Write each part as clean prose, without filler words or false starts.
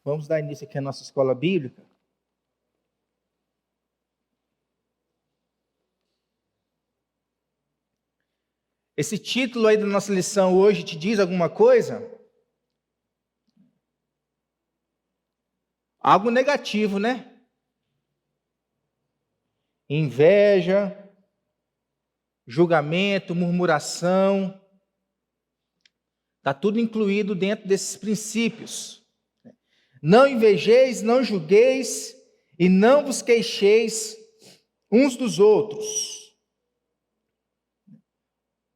Vamos dar início aqui à nossa escola bíblica. Esse título aí da nossa lição hoje te diz alguma coisa? Algo negativo, né? Inveja, julgamento, murmuração. Está tudo incluído dentro desses princípios. Não invejeis, não julgueis e não vos queixeis uns dos outros.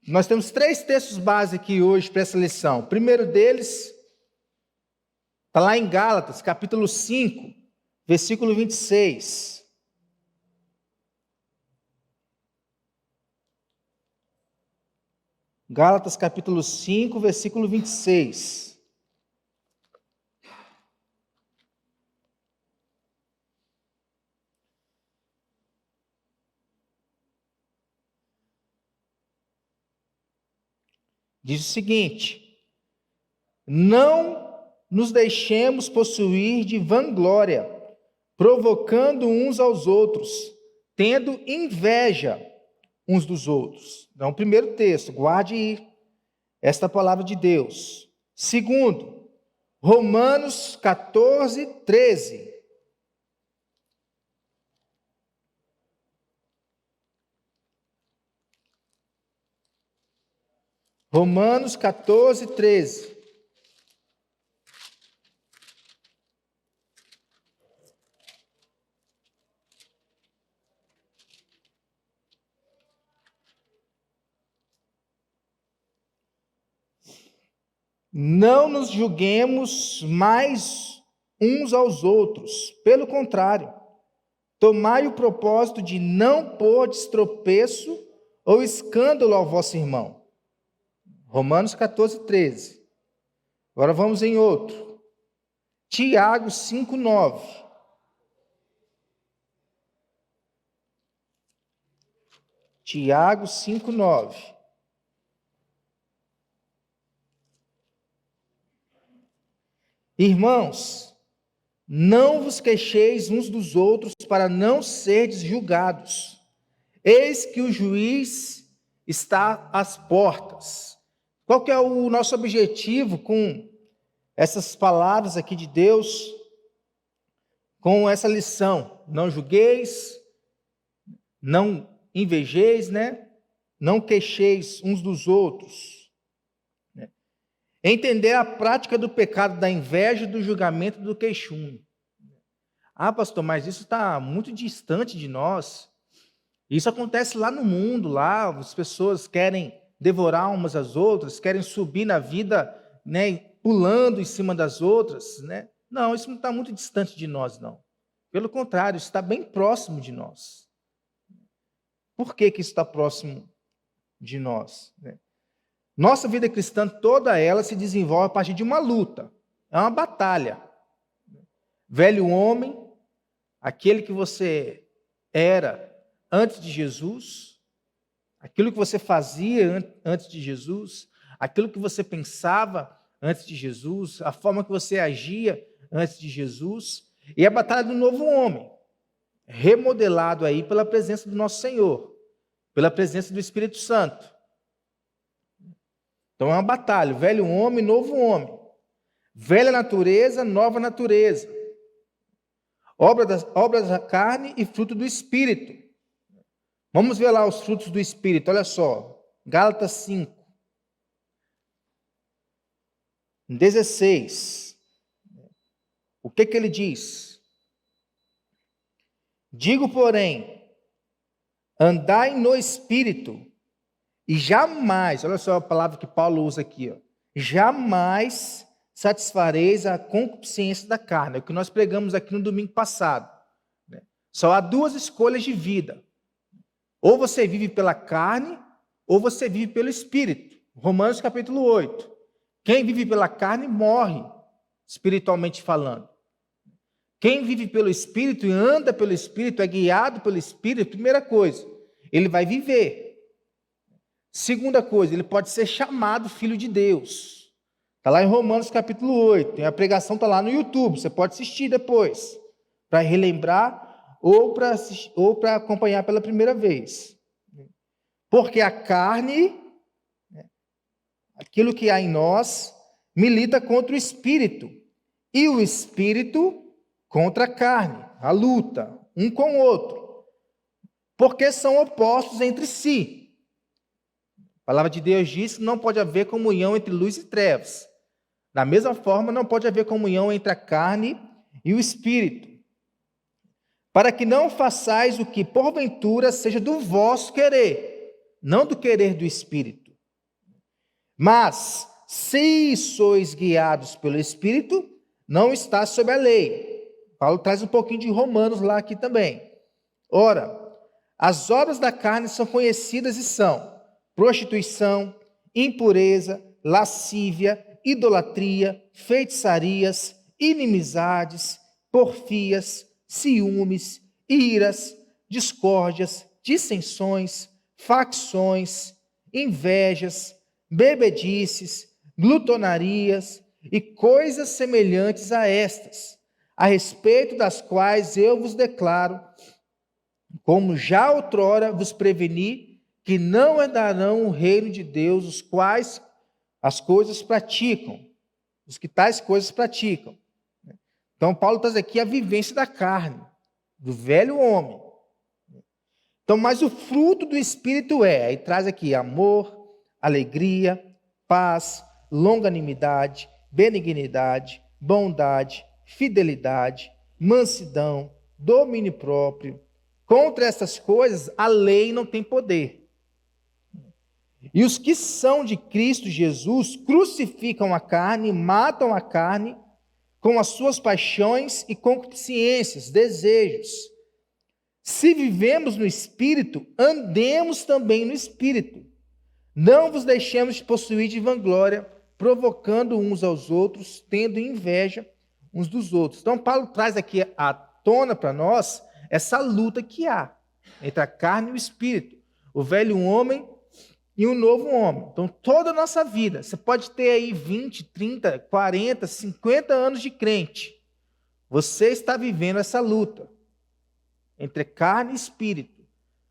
Nós temos 3 textos base aqui hoje para essa lição. O primeiro deles está lá em Gálatas, capítulo 5, versículo 26. Gálatas, capítulo 5, versículo 26. Diz o seguinte: não nos deixemos possuir de vanglória, provocando uns aos outros, tendo inveja uns dos outros. Então, primeiro texto, guarde aí esta palavra de Deus. Segundo, Romanos 14, 13. Romanos 14, 13. Não nos julguemos mais uns aos outros, pelo contrário, tomai o propósito de não pôr tropeço ou escândalo ao vosso irmão. Romanos 14, 13. Agora vamos em outro. Tiago 5, 9. Tiago 5, 9. Irmãos, não vos queixeis uns dos outros para não serdes julgados. Eis que o juiz está às portas. Qual que é o nosso objetivo com essas palavras aqui de Deus, com essa lição? Não julgueis, não invejeis, né? Não queixeis uns dos outros. Entender a prática do pecado da inveja, do julgamento, do queixume. Ah, pastor, mas isso está muito distante de nós. Isso acontece lá no mundo, lá as pessoas querem devorar umas às outras, querem subir na vida, né, pulando em cima das outras, né? Não, isso não está muito distante de nós, não. Pelo contrário, isso está bem próximo de nós. Por que isso está próximo de nós, né? Nossa vida cristã, toda ela se desenvolve a partir de uma luta, é uma batalha. Velho homem, aquele que você era antes de Jesus, aquilo que você fazia antes de Jesus, aquilo que você pensava antes de Jesus, a forma que você agia antes de Jesus, e a batalha do novo homem, remodelado aí pela presença do nosso Senhor, pela presença do Espírito Santo. Então é uma batalha, velho homem, novo homem. Velha natureza, nova natureza. Obras da carne e fruto do Espírito. Vamos ver lá os frutos do Espírito, olha só. Gálatas 5, 16. O que ele diz? Digo, porém, andai no Espírito, e jamais, olha só a palavra que Paulo usa aqui, ó, jamais satisfareis a concupiscência da carne. É o que nós pregamos aqui no domingo passado, né? Só há 2 escolhas de vida. Ou você vive pela carne, ou você vive pelo Espírito. Romanos capítulo 8. Quem vive pela carne morre, espiritualmente falando. Quem vive pelo Espírito e anda pelo Espírito, é guiado pelo Espírito, primeira coisa, ele vai viver. Segunda coisa, ele pode ser chamado filho de Deus. Está lá em Romanos capítulo 8. Tem a pregação, está lá no YouTube. Você pode assistir depois, para relembrar ou para acompanhar pela primeira vez. Porque a carne, aquilo que há em nós, milita contra o espírito, e o espírito contra a carne, a luta, um com o outro, porque são opostos entre si. A palavra de Deus diz que não pode haver comunhão entre luz e trevas. Da mesma forma, não pode haver comunhão entre a carne e o espírito, para que não façais o que porventura seja do vosso querer, não do querer do espírito. Mas, se sois guiados pelo espírito, não está sob a lei. Paulo traz um pouquinho de Romanos lá aqui também. Ora, as obras da carne são conhecidas e são prostituição, impureza, lascívia, idolatria, feitiçarias, inimizades, porfias, ciúmes, iras, discórdias, dissensões, facções, invejas, bebedices, glutonarias e coisas semelhantes a estas, a respeito das quais eu vos declaro, como já outrora vos preveni, que não herdarão o reino de Deus os quais as coisas praticam, os que tais coisas praticam. Então, Paulo traz aqui a vivência da carne, do velho homem. Então, mas o fruto do Espírito aí traz aqui amor, alegria, paz, longanimidade, benignidade, bondade, fidelidade, mansidão, domínio próprio. Contra essas coisas, a lei não tem poder. E os que são de Cristo Jesus crucificam a carne, matam a carne com as suas paixões e concupiscências, desejos. Se vivemos no Espírito, andemos também no Espírito. Não vos deixemos de possuir de vanglória, provocando uns aos outros, tendo inveja uns dos outros. Então, Paulo traz aqui à tona para nós essa luta que há entre a carne e o Espírito. O velho homem e um novo homem. Então, toda a nossa vida, você pode ter aí 20, 30, 40, 50 anos de crente. Você está vivendo essa luta entre carne e espírito.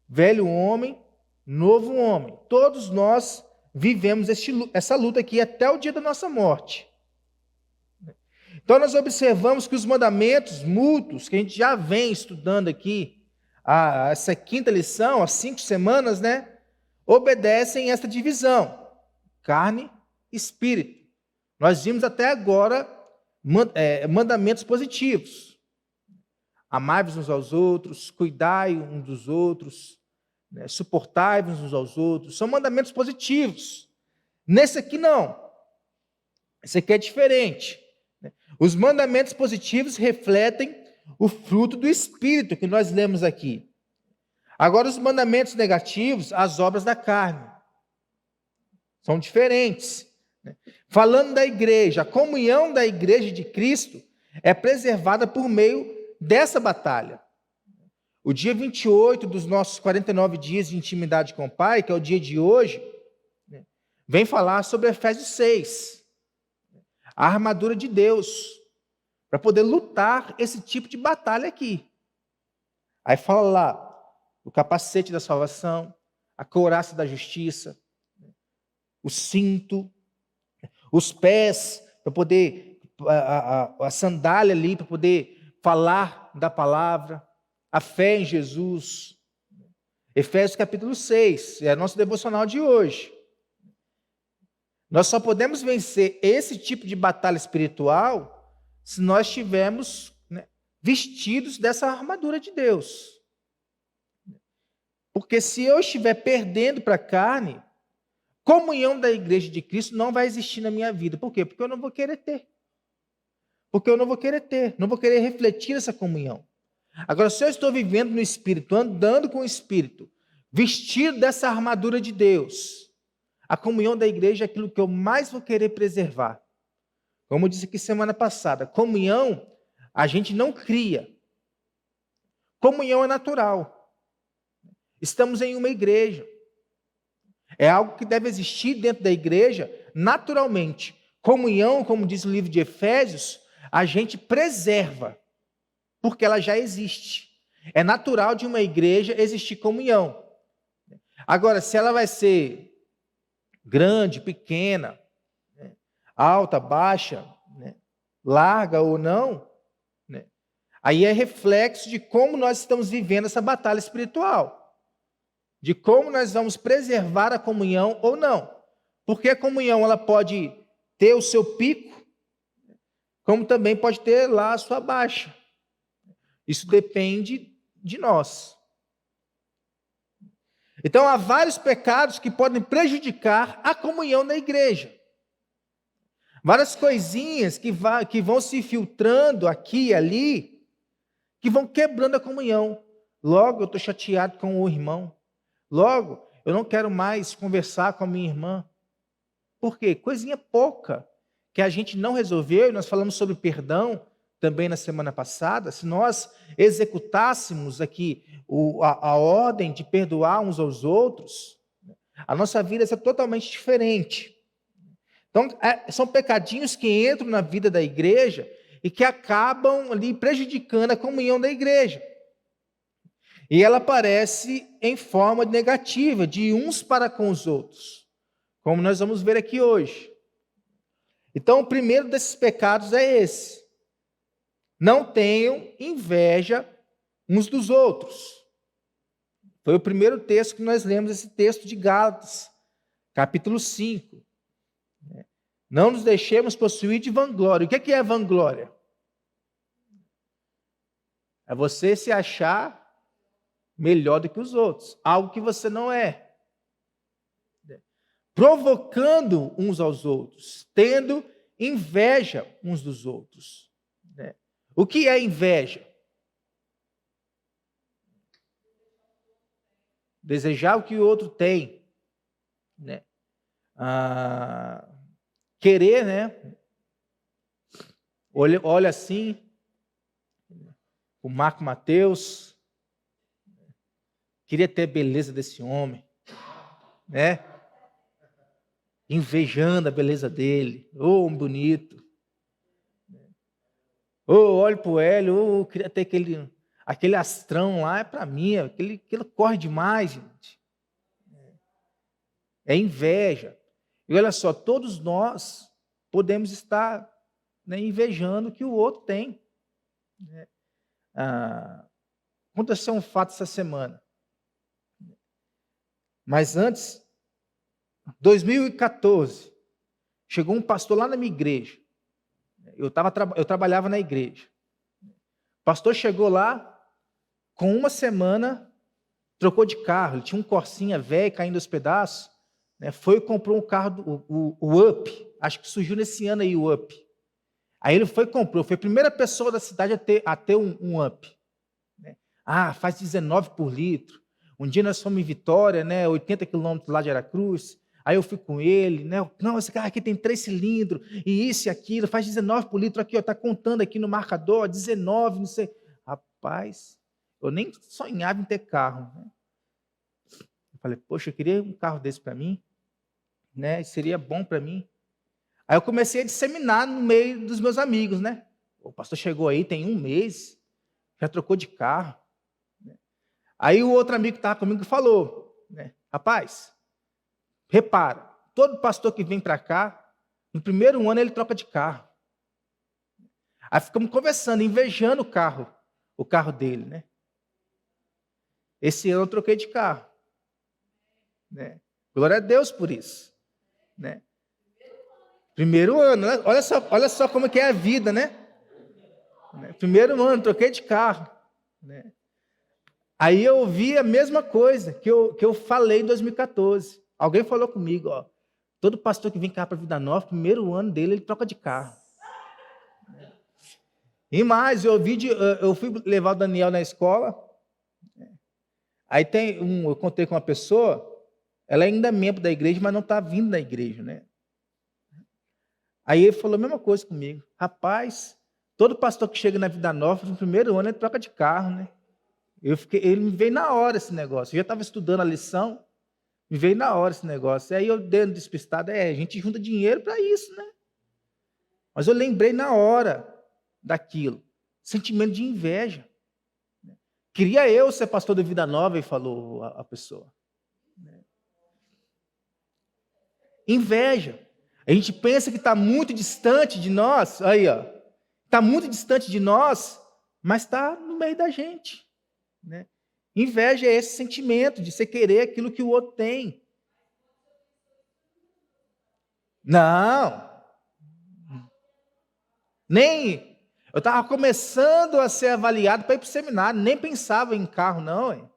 Velho homem, novo homem. Todos nós vivemos essa luta aqui até o dia da nossa morte. Então, nós observamos que os mandamentos mútuos, que a gente já vem estudando aqui, essa quinta lição, há 5 semanas, né? Obedecem essa divisão, carne e espírito. Nós vimos até agora mandamentos positivos. Amai-vos uns aos outros, cuidai uns dos outros, né, suportai-vos uns aos outros. São mandamentos positivos. Nesse aqui não. Esse aqui é diferente. Os mandamentos positivos refletem o fruto do Espírito que nós lemos aqui. Agora, os mandamentos negativos, as obras da carne, são diferentes. Falando da igreja, a comunhão da igreja de Cristo é preservada por meio dessa batalha. O dia 28 dos nossos 49 dias de intimidade com o Pai, que é o dia de hoje, vem falar sobre Efésios 6, a armadura de Deus, para poder lutar esse tipo de batalha aqui. Aí fala lá, o capacete da salvação, a couraça da justiça, o cinto, os pés, para poder, a sandália ali, para poder falar da palavra, a fé em Jesus. Efésios capítulo 6, é nosso devocional de hoje. Nós só podemos vencer esse tipo de batalha espiritual se nós estivermos, né, vestidos dessa armadura de Deus. Porque se eu estiver perdendo para a carne, comunhão da igreja de Cristo não vai existir na minha vida. Por quê? Porque eu não vou querer ter. Porque eu não vou querer ter, não vou querer refletir essa comunhão. Agora, se eu estou vivendo no Espírito, andando com o Espírito, vestido dessa armadura de Deus, a comunhão da igreja é aquilo que eu mais vou querer preservar. Como eu disse aqui semana passada, comunhão a gente não cria. Comunhão é natural. Estamos em uma igreja. É algo que deve existir dentro da igreja naturalmente. Comunhão, como diz o livro de Efésios, a gente preserva, porque ela já existe. É natural de uma igreja existir comunhão. Agora, se ela vai ser grande, pequena, né, alta, baixa, né, larga ou não, né, aí é reflexo de como nós estamos vivendo essa batalha espiritual, de como nós vamos preservar a comunhão ou não. Porque a comunhão ela pode ter o seu pico, como também pode ter lá a sua baixa. Isso depende de nós. Então, há vários pecados que podem prejudicar a comunhão na igreja. Várias coisinhas que vão se filtrando aqui e ali, que vão quebrando a comunhão. Logo, eu estou chateado com o irmão. Logo, eu não quero mais conversar com a minha irmã. Por quê? Coisinha pouca, que a gente não resolveu, e nós falamos sobre perdão também na semana passada. Se nós executássemos aqui a ordem de perdoar uns aos outros, a nossa vida seria totalmente diferente. Então, são pecadinhos que entram na vida da igreja e que acabam ali prejudicando a comunhão da igreja. E ela aparece em forma negativa, de uns para com os outros, como nós vamos ver aqui hoje. Então, o primeiro desses pecados é esse. Não tenham inveja uns dos outros. Foi o primeiro texto que nós lemos, esse texto de Gálatas, capítulo 5. Não nos deixemos possuir de vanglória. O que é vanglória? É você se achar melhor do que os outros, algo que você não é. Provocando uns aos outros, tendo inveja uns dos outros. O que é inveja? Desejar o que o outro tem, né? Querer, né? Olha assim, o Marco Mateus, queria ter a beleza desse homem, né? Invejando a beleza dele, homem bonito. Olho para o Hélio, queria ter aquele astrão lá, é para mim, aquilo corre demais, gente. É inveja. E olha só, todos nós podemos estar, né, invejando o que o outro tem. Aconteceu um fato essa semana. Mas antes, 2014, chegou um pastor lá na minha igreja. Eu trabalhava na igreja. O pastor chegou lá, com uma semana, trocou de carro. Ele tinha um Corsinha velho, caindo aos pedaços. Né? Foi e comprou um carro, o Up. Acho que surgiu nesse ano aí o Up. Aí ele foi e comprou. Foi a primeira pessoa da cidade a ter um Up. Né? Faz 19 por litro. Um dia nós fomos em Vitória, né, 80 quilômetros lá de Aracruz. Aí eu fui com ele, né? Não, esse carro aqui tem 3 cilindros, e isso e aquilo, faz 19 por litro aqui, ó, tá contando aqui no marcador, 19, não sei. Rapaz, eu nem sonhava em ter carro. Né? Eu falei, poxa, eu queria um carro desse para mim, né? Seria bom para mim. Aí eu comecei a disseminar no meio dos meus amigos, né? O pastor chegou aí, tem um mês, já trocou de carro. Aí o outro amigo que estava comigo falou, né? Rapaz, repara, todo pastor que vem para cá, no primeiro ano ele troca de carro. Aí ficamos conversando, invejando o carro dele, né? Esse ano eu troquei de carro. Né? Glória a Deus por isso. Né? Primeiro ano, né? Olha só como que é a vida, né? Primeiro ano, troquei de carro. Né? Aí eu ouvi a mesma coisa que eu falei em 2014. Alguém falou comigo, ó, todo pastor que vem cá para a Vida Nova, primeiro ano dele, ele troca de carro. E mais, eu fui levar o Daniel na escola, aí eu contei com uma pessoa, ela é ainda membro da igreja, mas não está vindo da igreja, né? Aí ele falou a mesma coisa comigo. Rapaz, todo pastor que chega na Vida Nova, no primeiro ano, ele troca de carro, né? Ele me veio na hora esse negócio. Eu já estava estudando a lição, me veio na hora esse negócio. Aí eu dei uma despistada, a gente junta dinheiro para isso, né? Mas eu lembrei na hora daquilo. Sentimento de inveja. Queria eu ser pastor da Vida Nova, e falou a pessoa. Inveja. A gente pensa que está muito distante de nós, aí, ó. Está muito distante de nós, mas está no meio da gente. Né? Inveja é esse sentimento de você querer aquilo que o outro tem. Não. Nem. Eu estava começando a ser avaliado para ir para o seminário, nem pensava em carro, não. Hein?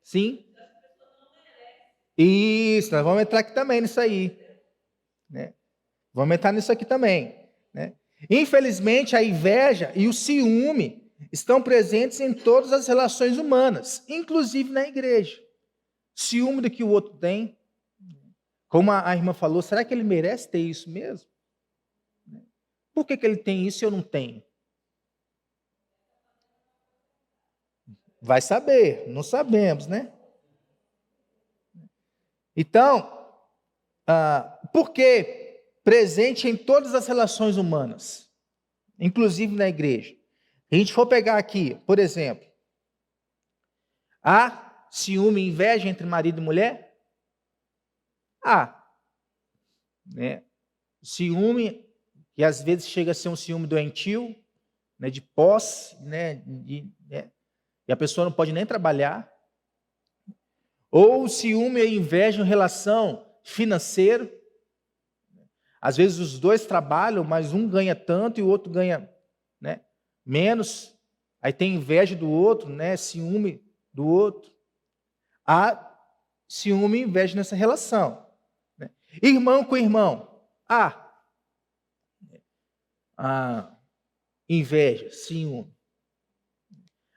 Sim. Isso, nós vamos entrar aqui também nisso aí. Né? Vamos entrar nisso aqui também. Né? Infelizmente, a inveja e o ciúme estão presentes em todas as relações humanas, inclusive na igreja. Ciúme do que o outro tem. Como a irmã falou, será que ele merece ter isso mesmo? Por que ele tem isso e eu não tenho? Vai saber, não sabemos, né? Então, por que presente em todas as relações humanas, inclusive na igreja? Se a gente for pegar aqui, por exemplo, há ciúme e inveja entre marido e mulher? Há. Né? Ciúme, que às vezes chega a ser um ciúme doentio, né, de posse, né, e a pessoa não pode nem trabalhar. Ou ciúme e inveja em relação financeira. Às vezes os dois trabalham, mas um ganha tanto e o outro ganha, né, menos. Aí tem inveja do outro, né, ciúme do outro. Há ciúme e inveja nessa relação. Né? Irmão com irmão. Inveja, ciúme.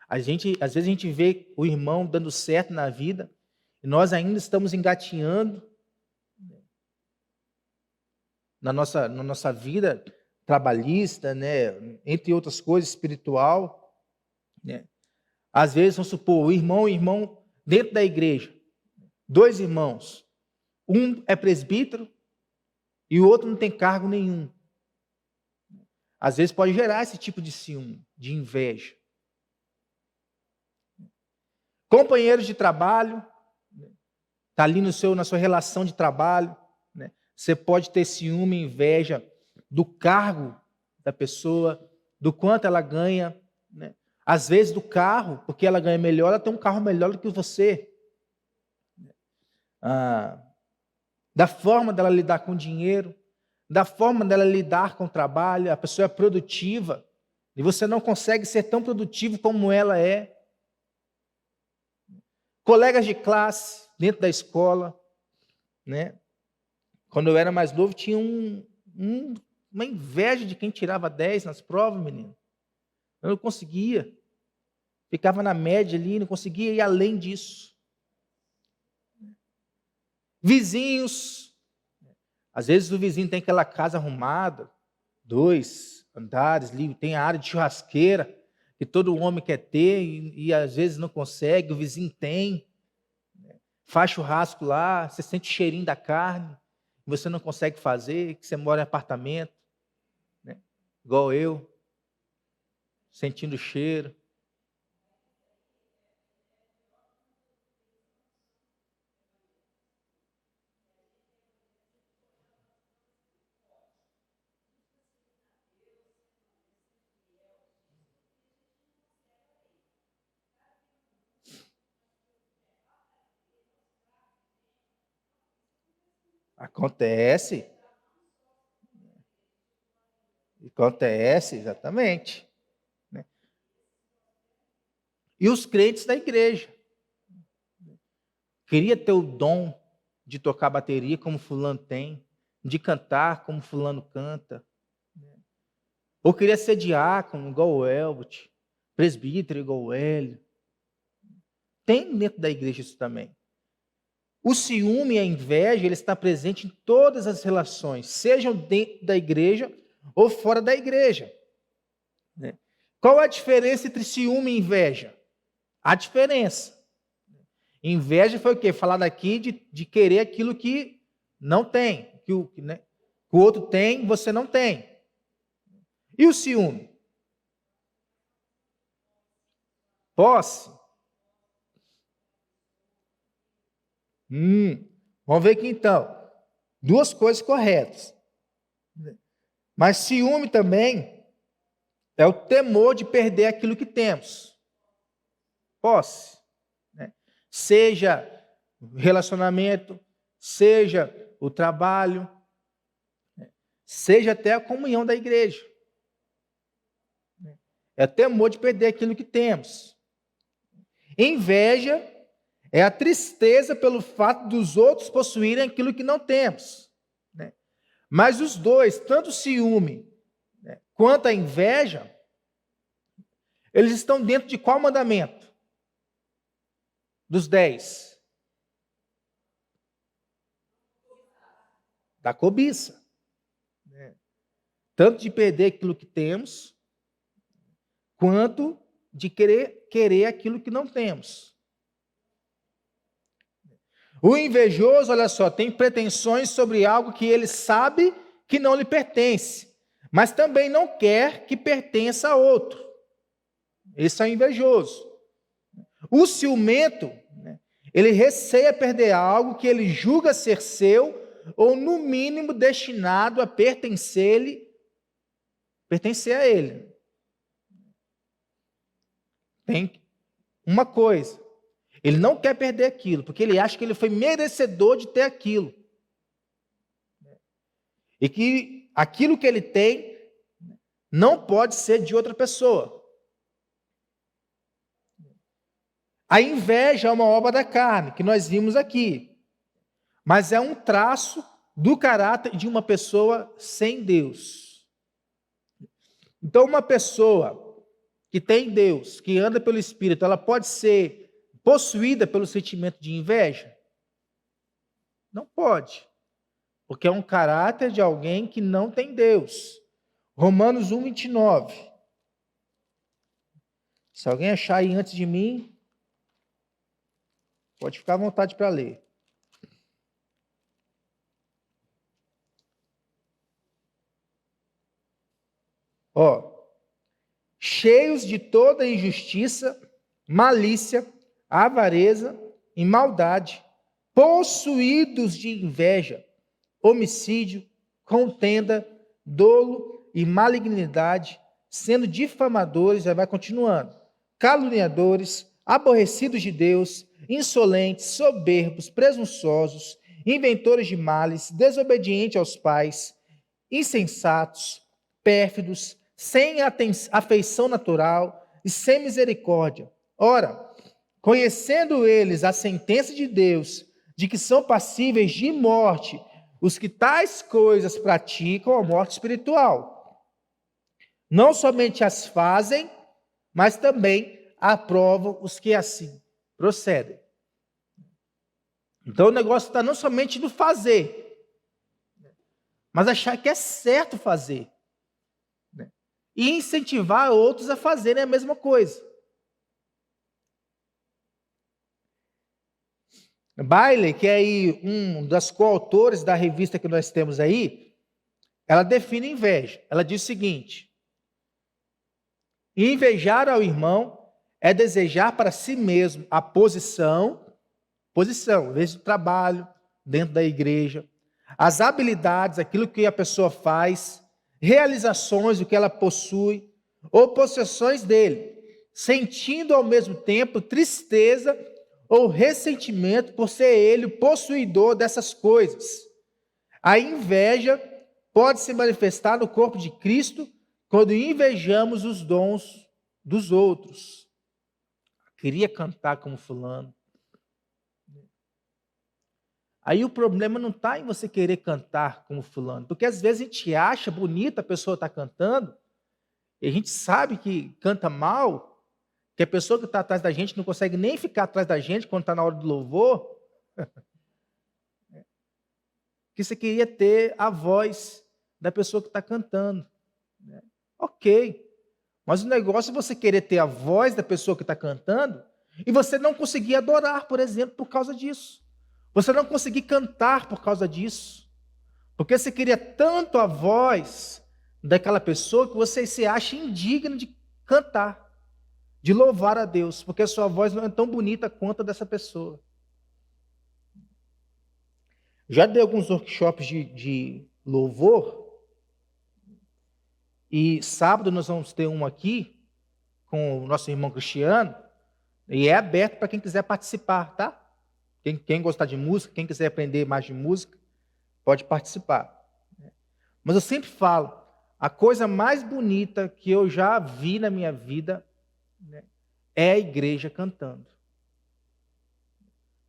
Às vezes a gente vê o irmão dando certo na vida e nós ainda estamos engatinhando na nossa vida trabalhista, né, entre outras coisas, espiritual. Né? Às vezes, vamos supor, o irmão dentro da igreja, dois irmãos, um é presbítero e o outro não tem cargo nenhum. Às vezes pode gerar esse tipo de ciúme, de inveja. Companheiros de trabalho, está ali na sua relação de trabalho, né? Você pode ter ciúme e inveja do cargo da pessoa, do quanto ela ganha, né? Às vezes do carro, porque ela ganha melhor, ela tem um carro melhor do que você. Da forma dela lidar com o dinheiro, da forma dela lidar com o trabalho, a pessoa é produtiva, e você não consegue ser tão produtivo como ela é. Colegas de classe, dentro da escola, né? Quando eu era mais novo, tinha uma inveja de quem tirava 10 nas provas, menino. Eu não conseguia. Ficava na média ali, não conseguia ir além disso. Vizinhos. Às vezes o vizinho tem aquela casa arrumada, 2 andares ali, tem a área de churrasqueira, que todo homem quer ter e às vezes não consegue, o vizinho tem. Faz churrasco lá, você sente o cheirinho da carne, você não consegue fazer, que você mora em apartamento, né? Igual eu, sentindo o cheiro. Acontece, exatamente. Né? E os crentes da igreja. Queria ter o dom de tocar bateria como fulano tem, de cantar como fulano canta. Ou queria ser diácono igual o Elbert, presbítero igual o Hélio. Tem dentro da igreja isso também. O ciúme e a inveja, ele está presente em todas as relações, sejam dentro da igreja ou fora da igreja. Né? Qual a diferença entre ciúme e inveja? A diferença. Inveja foi o quê? Falar daqui de querer aquilo que não tem, que o outro tem, você não tem. E o ciúme? Posse. Vamos ver aqui então. Duas coisas corretas. Mas ciúme também é o temor de perder aquilo que temos. Posse. Né? Seja o relacionamento, seja o trabalho, seja até a comunhão da igreja. É o temor de perder aquilo que temos. Inveja é a tristeza pelo fato dos outros possuírem aquilo que não temos. Né? Mas os dois, tanto o ciúme quanto a inveja, eles estão dentro de qual mandamento? Dos 10. Da cobiça. Tanto de perder aquilo que temos, quanto de querer aquilo que não temos. O invejoso, olha só, tem pretensões sobre algo que ele sabe que não lhe pertence, mas também não quer que pertença a outro. Esse é o invejoso. O ciumento, ele receia perder algo que ele julga ser seu, ou no mínimo destinado a pertencer a ele. Tem uma coisa. Ele não quer perder aquilo, porque ele acha que ele foi merecedor de ter aquilo. E que aquilo que ele tem não pode ser de outra pessoa. A inveja é uma obra da carne, que nós vimos aqui. Mas é um traço do caráter de uma pessoa sem Deus. Então, uma pessoa que tem Deus, que anda pelo Espírito, ela pode ser possuída pelo sentimento de inveja? Não pode. Porque é um caráter de alguém que não tem Deus. Romanos 1:29. Se alguém achar aí antes de mim, pode ficar à vontade para ler. Cheios de toda injustiça, malícia, avareza e maldade, possuídos de inveja, homicídio, contenda, dolo e malignidade, sendo difamadores, já vai continuando, caluniadores, aborrecidos de Deus, insolentes, soberbos, presunçosos, inventores de males, desobedientes aos pais, insensatos, pérfidos, sem afeição natural e sem misericórdia. Ora, conhecendo eles a sentença de Deus, de que são passíveis de morte os que tais coisas praticam, a morte espiritual. Não somente as fazem, mas também aprovam os que assim procedem. Então o negócio está não somente no fazer, mas achar que é certo fazer. E incentivar outros a fazerem a mesma coisa. Bailey, que é aí um das coautores da revista que nós temos aí, ela define inveja. Ela diz o seguinte: invejar ao irmão é desejar para si mesmo a posição, às vezes do trabalho, dentro da igreja, as habilidades, aquilo que a pessoa faz, realizações, o que ela possui, ou possessões dele, sentindo ao mesmo tempo tristeza ou ressentimento por ser ele o possuidor dessas coisas. A inveja pode se manifestar no corpo de Cristo quando invejamos os dons dos outros. Queria cantar como fulano. Aí o problema não está em você querer cantar como fulano, porque às vezes a gente acha bonita a pessoa estar cantando, e a gente sabe que canta mal, que a pessoa que está atrás da gente não consegue nem ficar atrás da gente quando está na hora do louvor, que você queria ter a voz da pessoa que está cantando. Ok, mas o negócio é você querer ter a voz da pessoa que está cantando E você não conseguir adorar, por exemplo, por causa disso. Você não conseguir cantar por causa disso. Porque você queria tanto a voz daquela pessoa que você se acha indigno de cantar, de louvar a Deus, porque a sua voz não é tão bonita quanto a dessa pessoa. Já dei alguns workshops de louvor, e sábado nós vamos ter um aqui, com o nosso irmão Cristiano, e é aberto para quem quiser participar, tá? Quem gostar de música, quem quiser aprender mais de música, pode participar. Mas eu sempre falo, a coisa mais bonita que eu já vi na minha vida, né, é a igreja cantando.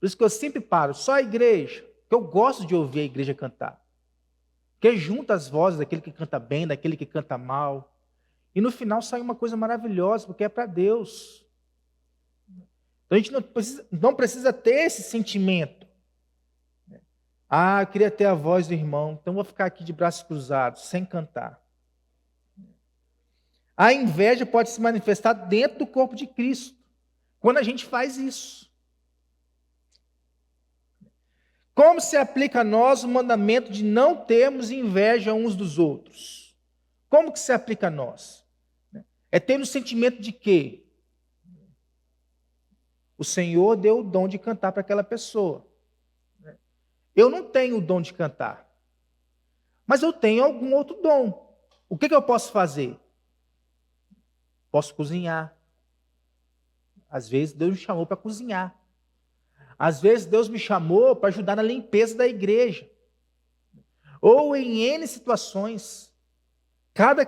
Por isso que eu sempre paro, só a igreja, porque eu gosto de ouvir a igreja cantar. Porque junta as vozes daquele que canta bem, daquele que canta mal. E no final sai uma coisa maravilhosa, porque é para Deus. Então a gente não precisa ter esse sentimento. Ah, eu queria ter a voz do irmão, então vou ficar aqui de braços cruzados, sem cantar. A inveja pode se manifestar dentro do corpo de Cristo, quando a gente faz isso. Como se aplica a nós o mandamento de não termos inveja uns dos outros? Como que se aplica a nós? É ter o sentimento de que o Senhor deu o dom de cantar para aquela pessoa. Eu não tenho o dom de cantar, mas eu tenho algum outro dom. O que eu posso fazer? Posso cozinhar. Às vezes Deus me chamou para cozinhar. Às vezes Deus me chamou para ajudar na limpeza da igreja. Ou em N situações. Cada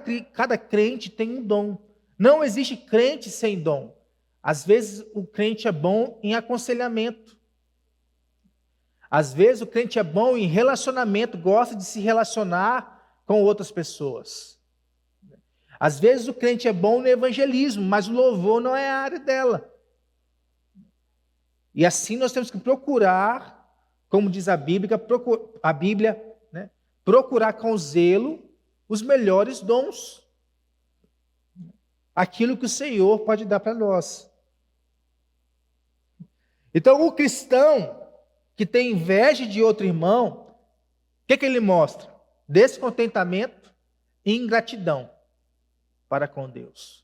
crente tem um dom. Não existe crente sem dom. Às vezes o crente é bom em aconselhamento. Às vezes o crente é bom em relacionamento, gosta de se relacionar com outras pessoas. Às vezes o crente é bom no evangelismo, mas o louvor não é a área dela. E assim nós temos que procurar, como diz a Bíblia, né, procurar com zelo os melhores dons. Aquilo que o Senhor pode dar para nós. Então o cristão que tem inveja de outro irmão, o que ele mostra? Descontentamento e ingratidão para com Deus.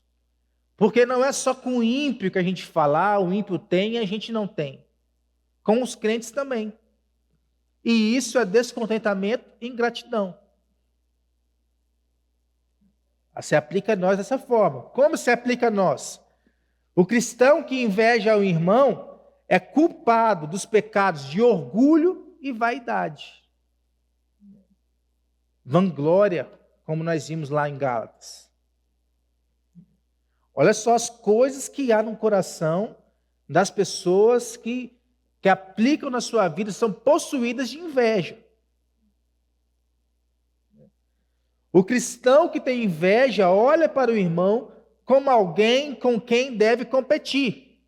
Porque não é só com o ímpio que a gente fala, o ímpio tem e a gente não tem. Com os crentes também. E isso é descontentamento e ingratidão. Se aplica a nós dessa forma. Como se aplica a nós? O cristão que inveja o irmão é culpado dos pecados de orgulho e vaidade. Vanglória, como nós vimos lá em Gálatas. Olha só as coisas que há no coração das pessoas que aplicam na sua vida, são possuídas de inveja. O cristão que tem inveja olha para o irmão como alguém com quem deve competir.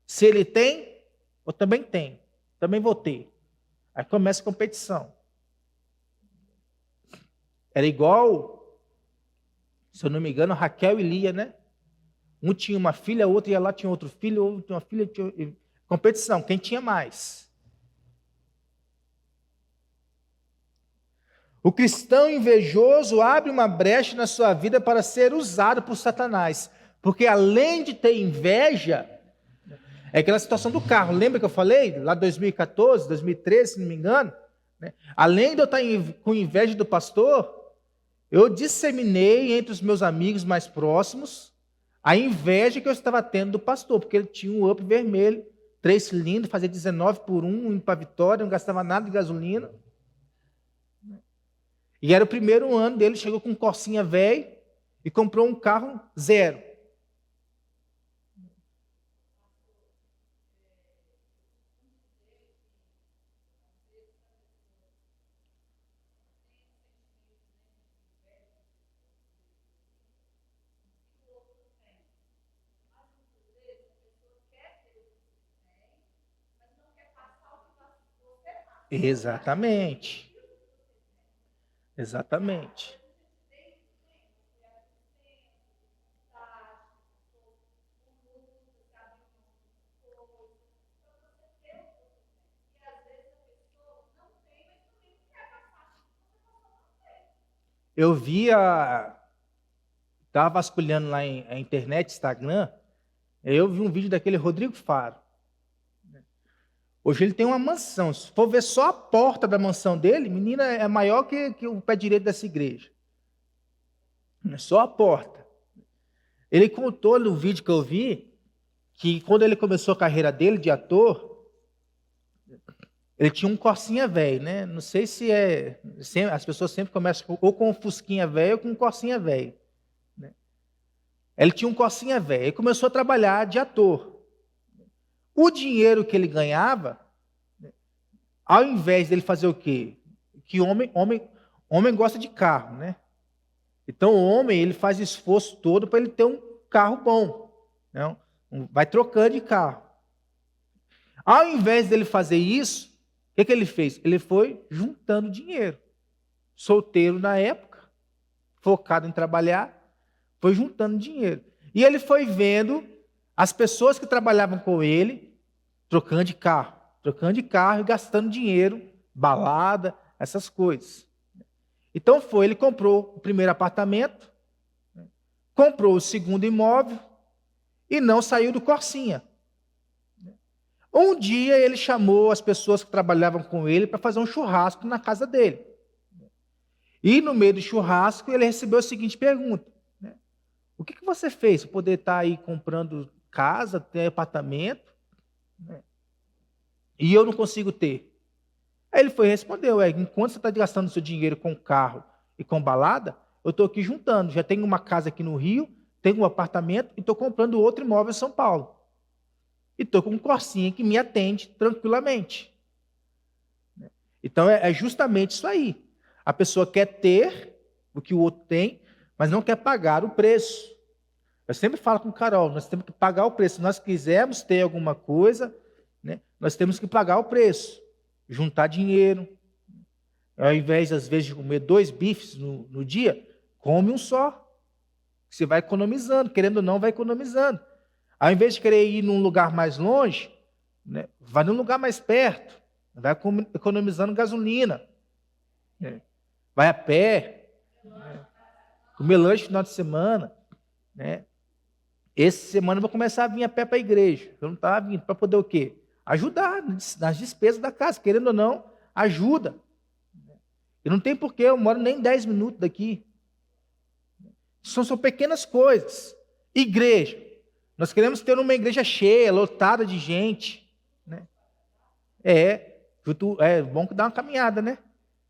Se ele tem, eu também tenho. Também vou ter. Aí começa a competição. Era igual, se eu não me engano, Raquel e Lia, né? Um tinha uma filha, outro ia lá, tinha outro filho, outro tinha uma filha. Competição, quem tinha mais? O cristão invejoso abre uma brecha na sua vida para ser usado por Satanás. Porque além de ter inveja, é aquela situação do carro. Lembra que eu falei? Lá em 2014, 2013, se não me engano. Né? Além de eu estar com inveja do pastor, eu disseminei entre os meus amigos mais próximos a inveja que eu estava tendo do pastor. Porque ele tinha um Up vermelho, 3 cilindros, fazia 19 por 1, indo para Vitória, não gastava nada de gasolina. E era o primeiro ano dele, chegou com um Corsinha velho e comprou um carro zero. Exatamente. Exatamente. Eu via, estava vasculhando lá a internet, Instagram, eu vi um vídeo daquele Rodrigo Faro. Hoje ele tem uma mansão. Se for ver só a porta da mansão dele, menina, é maior que o pé direito dessa igreja. Só a porta. Ele contou no vídeo que eu vi que quando ele começou a carreira dele de ator, ele tinha um Corsinha velho, né? Não sei se as pessoas sempre começam ou com um Fusquinha velho ou com um Corsinha velho. Né? Ele tinha um Corsinha velho. Ele começou a trabalhar de ator. O dinheiro que ele ganhava, ao invés dele fazer o quê? Que homem gosta de carro, né? Então o homem ele faz esforço todo para ele ter um carro bom. Né? Vai trocando de carro. Ao invés dele fazer isso, o que ele fez? Ele foi juntando dinheiro. Solteiro na época, focado em trabalhar, foi juntando dinheiro. E ele foi vendo as pessoas que trabalhavam com ele trocando de carro e gastando dinheiro, balada, essas coisas. Então ele comprou o primeiro apartamento, comprou o segundo imóvel e não saiu do Corsinha. Um dia ele chamou as pessoas que trabalhavam com ele para fazer um churrasco na casa dele. E no meio do churrasco ele recebeu a seguinte pergunta: o que você fez para poder estar aí comprando casa, ter apartamento, e eu não consigo ter? Aí ele foi e respondeu: enquanto você está gastando seu dinheiro com carro e com balada, eu estou aqui juntando. Já tenho uma casa aqui no Rio, tenho um apartamento e estou comprando outro imóvel em São Paulo. E estou com um Corsinha que me atende tranquilamente. Então é justamente isso aí. A pessoa quer ter o que o outro tem, mas não quer pagar o preço. Eu sempre falo com o Carol, nós temos que pagar o preço. Se nós quisermos ter alguma coisa, né, nós temos que pagar o preço. Juntar dinheiro. Ao invés, às vezes, de comer 2 bifes no dia, come um só. Você vai economizando, querendo ou não, vai economizando. Ao invés de querer ir num lugar mais longe, né, vai num lugar mais perto. Vai economizando gasolina. Né, vai a pé. Né, comer lanche no final de semana. Né. Essa semana eu vou começar a vir a pé para a igreja. Eu não estava vindo para poder o quê? Ajudar nas despesas da casa. Querendo ou não, ajuda. E não tem porquê, eu moro nem 10 minutos daqui. São pequenas coisas. Igreja. Nós queremos ter uma igreja cheia, lotada de gente. Né? É bom que dá uma caminhada, né?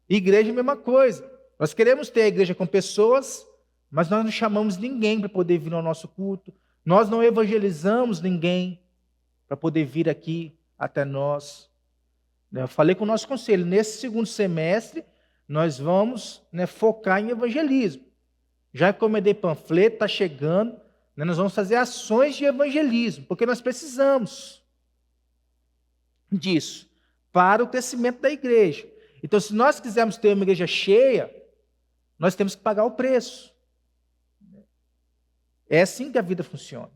Igreja é a mesma coisa. Nós queremos ter a igreja com pessoas, mas nós não chamamos ninguém para poder vir ao nosso culto. Nós não evangelizamos ninguém para poder vir aqui até nós. Eu falei com o nosso conselho, nesse segundo semestre, nós vamos focar em evangelismo. Já encomendei panfleto, está chegando. Nós vamos fazer ações de evangelismo, porque nós precisamos disso para o crescimento da igreja. Então, se nós quisermos ter uma igreja cheia, nós temos que pagar o preço. É assim que a vida funciona.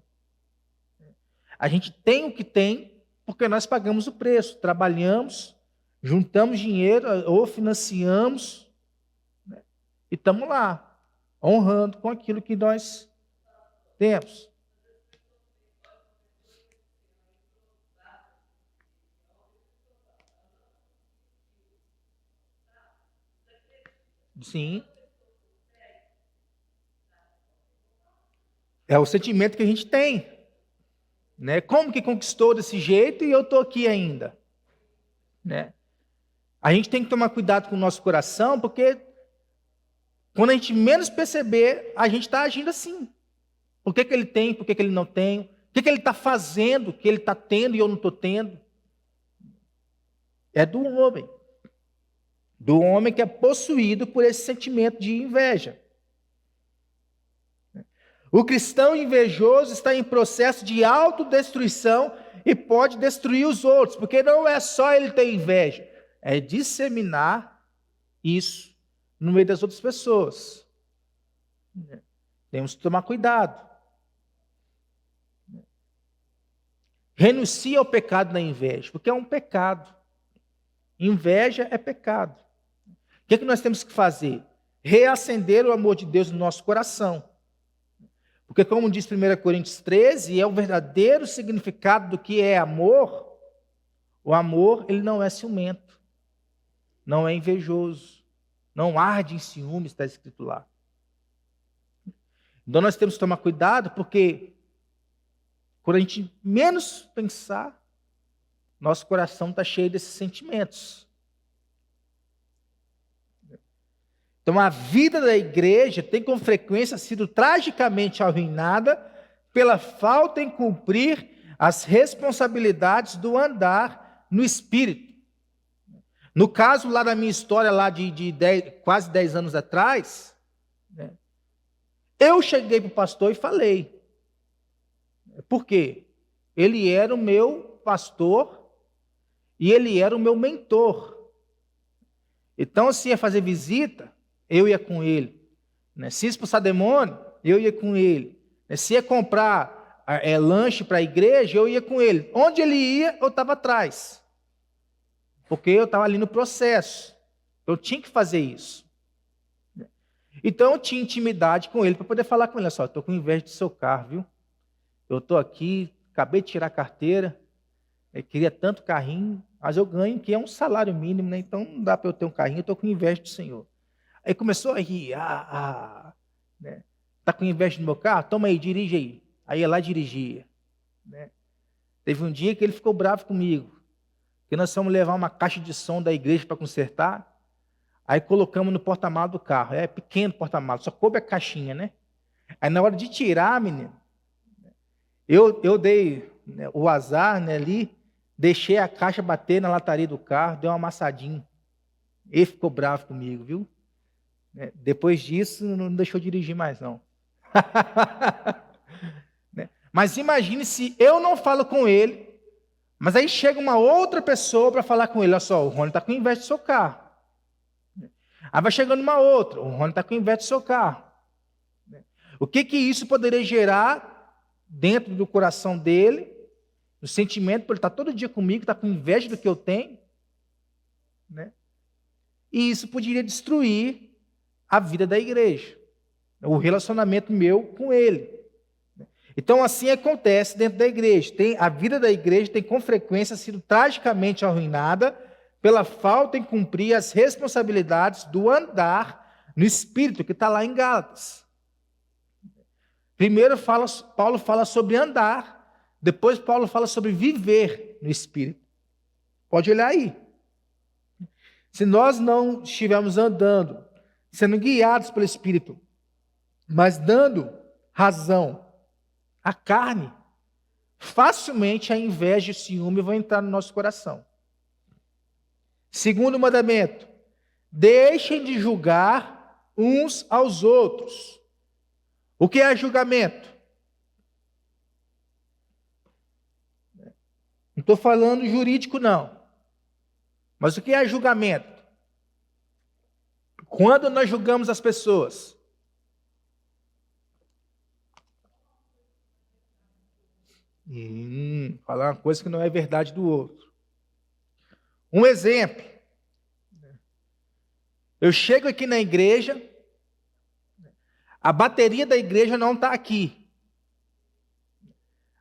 A gente tem o que tem porque nós pagamos o preço, trabalhamos, juntamos dinheiro ou financiamos, né, e estamos lá, honrando com aquilo que nós temos. Sim. É o sentimento que a gente tem. Né? Como que conquistou desse jeito e eu estou aqui ainda? Né? A gente tem que tomar cuidado com o nosso coração, porque quando a gente menos perceber, a gente está agindo assim. Por que ele tem, por que ele não tem? O que ele está fazendo, que ele está tendo e eu não estou tendo? É do homem. Do homem que é possuído por esse sentimento de inveja. O cristão invejoso está em processo de autodestruição e pode destruir os outros, porque não é só ele ter inveja, é disseminar isso no meio das outras pessoas. Temos que tomar cuidado. Renuncie ao pecado da inveja, porque é um pecado. Inveja é pecado. O que nós temos que fazer? reacender o amor de Deus no nosso coração. Porque, como diz 1 Coríntios 13, é o verdadeiro significado do que é amor. O amor, ele não é ciumento, não é invejoso, não arde em ciúmes, está escrito lá. Então nós temos que tomar cuidado, porque quando a gente menos pensar, nosso coração está cheio desses sentimentos. Então a vida da igreja tem com frequência sido tragicamente arruinada pela falta em cumprir as responsabilidades do andar no Espírito. No caso lá da minha história, lá de quase 10 anos atrás, né, eu cheguei para o pastor e falei. Por quê? Ele era o meu pastor e ele era o meu mentor. Então, se ia fazer visita, eu ia com ele. Se ia expulsar demônio, eu ia com ele. Se ia comprar lanche para a igreja, eu ia com ele. Onde ele ia, eu estava atrás. Porque eu estava ali no processo. Eu tinha que fazer isso. Então eu tinha intimidade com ele para poder falar com ele. Olha só, estou com inveja do seu carro, viu? Eu estou aqui, acabei de tirar a carteira, eu queria tanto carrinho, mas eu ganho que é um salário mínimo, né? Então não dá para eu ter um carrinho, eu estou com inveja do Senhor. Aí começou a rir, né? Está com inveja do meu carro? Toma aí, dirige aí. Aí ia lá e dirigia. Né? Teve um dia que ele ficou bravo comigo, que nós fomos levar uma caixa de som da igreja para consertar. Aí colocamos no porta-malas do carro. É pequeno porta-malas, só coube a caixinha, né? Aí na hora de tirar, menino, eu dei, né, o azar, né, ali, deixei a caixa bater na lataria do carro, deu um amassadinho. Ele ficou bravo comigo, viu? Depois disso, não deixou dirigir mais, não. Mas imagine se eu não falo com ele, mas aí chega uma outra pessoa para falar com ele. Olha só, o Rony está com inveja do seu carro. Aí vai chegando uma outra, o Rony está com inveja do seu carro. O que isso poderia gerar dentro do coração dele, no sentimento, porque ele está todo dia comigo, está com inveja do que eu tenho. Né? E isso poderia destruir a vida da igreja, o relacionamento meu com ele. Então assim acontece dentro da igreja. A vida da igreja tem com frequência sido tragicamente arruinada pela falta em cumprir as responsabilidades do andar no Espírito, que está lá em Gálatas. Primeiro Paulo fala sobre andar, depois Paulo fala sobre viver no Espírito. Pode olhar aí. Se nós não estivermos andando, sendo guiados pelo Espírito, mas dando razão à carne, facilmente a inveja e o ciúme vão entrar no nosso coração. Segundo mandamento, deixem de julgar uns aos outros. O que é julgamento? Não estou falando jurídico, não. Mas o que é julgamento? Quando nós julgamos as pessoas, falar uma coisa que não é verdade do outro. Um exemplo. Eu chego aqui na igreja, a bateria da igreja não está aqui.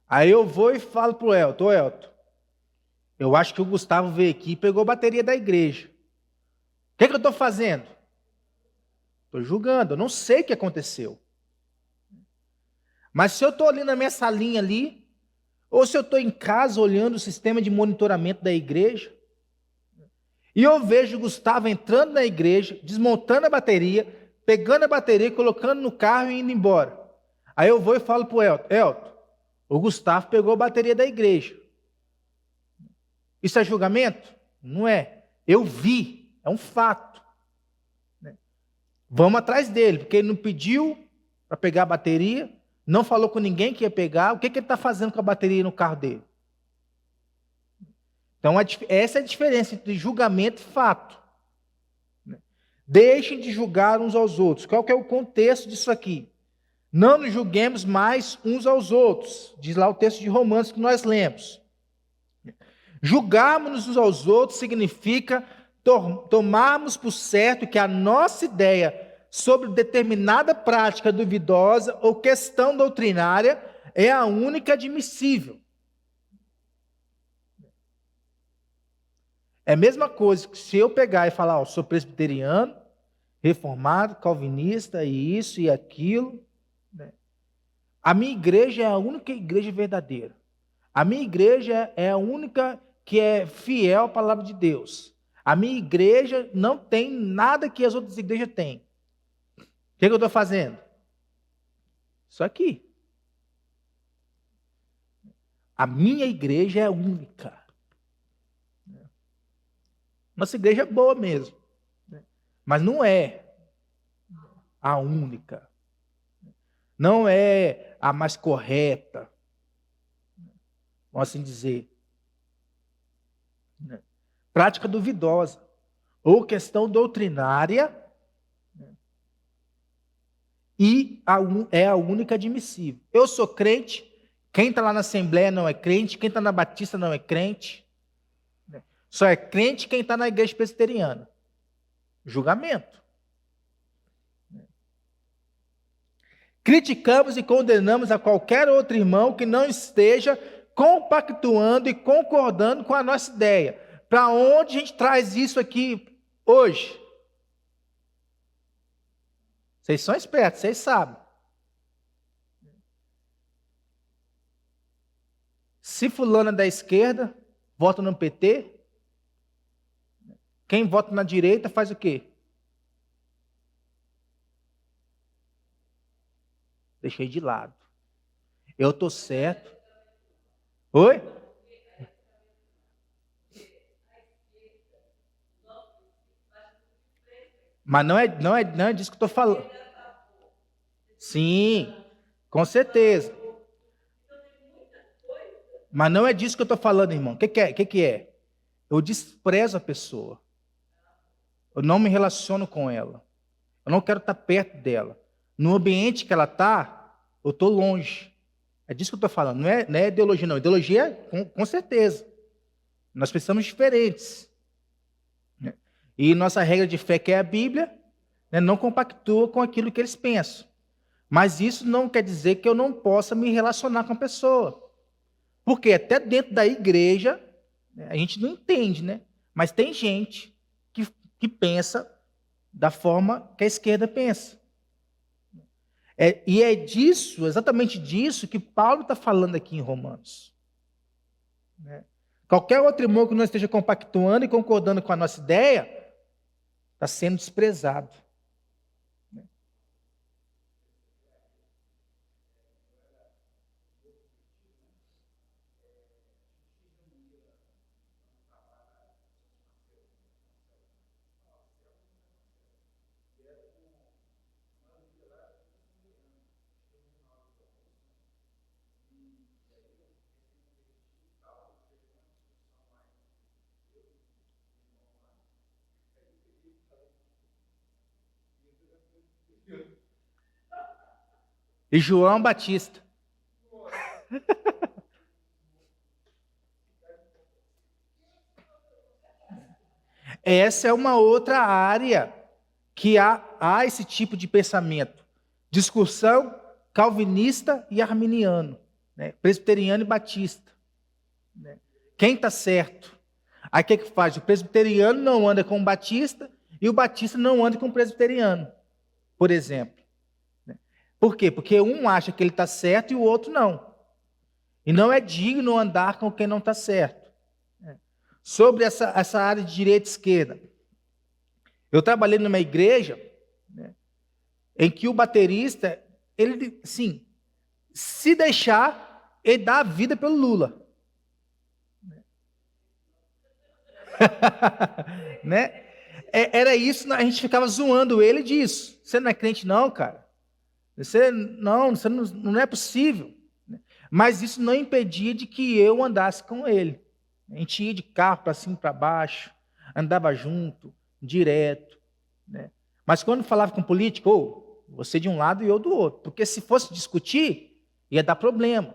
Aí eu vou e falo para o Elton, eu acho que o Gustavo veio aqui e pegou a bateria da igreja. O que eu estou fazendo? Estou julgando, eu não sei o que aconteceu. Mas se eu estou ali na minha salinha ali, ou se eu estou em casa olhando o sistema de monitoramento da igreja, e eu vejo o Gustavo entrando na igreja, desmontando a bateria, pegando a bateria, colocando no carro e indo embora. Aí eu vou e falo para o Elton, o Gustavo pegou a bateria da igreja. Isso é julgamento? Não é. Eu vi, é um fato. Vamos atrás dele, porque ele não pediu para pegar a bateria, não falou com ninguém que ia pegar. O que ele está fazendo com a bateria no carro dele? Então, essa é a diferença entre julgamento e fato. Deixem de julgar uns aos outros. Qual que é o contexto disso aqui? Não nos julguemos mais uns aos outros. Diz lá o texto de Romanos que nós lemos. Julgarmos uns aos outros significa tomarmos por certo que a nossa ideia sobre determinada prática duvidosa ou questão doutrinária é a única admissível. É a mesma coisa que se eu pegar e falar, sou presbiteriano, reformado, calvinista, e isso e aquilo, né? A minha igreja é a única igreja verdadeira. A minha igreja é a única que é fiel à palavra de Deus. A minha igreja não tem nada que as outras igrejas têm. O que eu estou fazendo? Isso aqui. A minha igreja é a única. Nossa igreja é boa mesmo, mas não é a única. Não é a mais correta, vamos assim dizer. Prática duvidosa ou questão doutrinária e é a única admissível. Eu sou crente, quem está lá na Assembleia não é crente, quem está na Batista não é crente. Só é crente quem está na igreja presbiteriana. Julgamento. Criticamos e condenamos a qualquer outro irmão que não esteja compactuando e concordando com a nossa ideia. Para onde a gente traz isso aqui hoje? Vocês são espertos, vocês sabem. Se fulano é da esquerda, vota no PT. Quem vota na direita faz o quê? Deixei de lado. Eu estou certo. Oi? Mas não é disso que eu estou falando. Sim, com certeza. Mas não é disso que eu estou falando, irmão. O que é? Eu desprezo a pessoa. Eu não me relaciono com ela. Eu não quero estar perto dela. No ambiente que ela está, eu estou longe. É disso que eu estou falando. Não é ideologia, não. Ideologia, com certeza. Nós pensamos diferentes. E nossa regra de fé, que é a Bíblia, não compactua com aquilo que eles pensam. Mas isso não quer dizer que eu não possa me relacionar com a pessoa. Porque até dentro da igreja, a gente não entende, né? Mas tem gente que pensa da forma que a esquerda pensa. E é disso, exatamente disso, que Paulo está falando aqui em Romanos. Qualquer outro irmão que não esteja compactuando e concordando com a nossa ideia, está sendo desprezado. E João Batista. Essa é uma outra área que há esse tipo de pensamento. Discussão calvinista e arminiano, presbiteriano e batista. Quem está certo? Aí o que faz? O presbiteriano não anda com o batista e o batista não anda com o presbiteriano, por exemplo. Por quê? Porque um acha que ele está certo e o outro não. E não é digno andar com quem não está certo. Sobre essa área de direita e esquerda. Eu trabalhei numa igreja em que o baterista, ele, sim, se deixar, ele dá a vida pelo Lula. Né? Era isso, a gente ficava zoando ele disso. Você não é crente não, cara? Você não é possível. Mas isso não impedia de que eu andasse com ele. A gente ia de carro para cima e para baixo, andava junto, direto. Mas quando falava com político, você de um lado e eu do outro. Porque se fosse discutir, ia dar problema.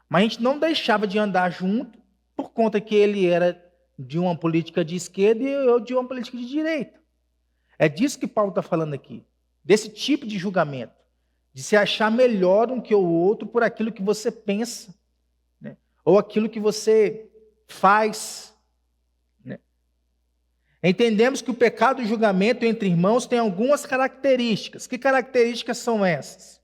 Mas a gente não deixava de andar junto, por conta que ele era de uma política de esquerda e eu de uma política de direita. É disso que Paulo está falando aqui. Desse tipo de julgamento. De se achar melhor um que o outro por aquilo que você pensa, né? Ou aquilo que você faz, né? Entendemos que o pecado e julgamento entre irmãos tem algumas características. Que características são essas?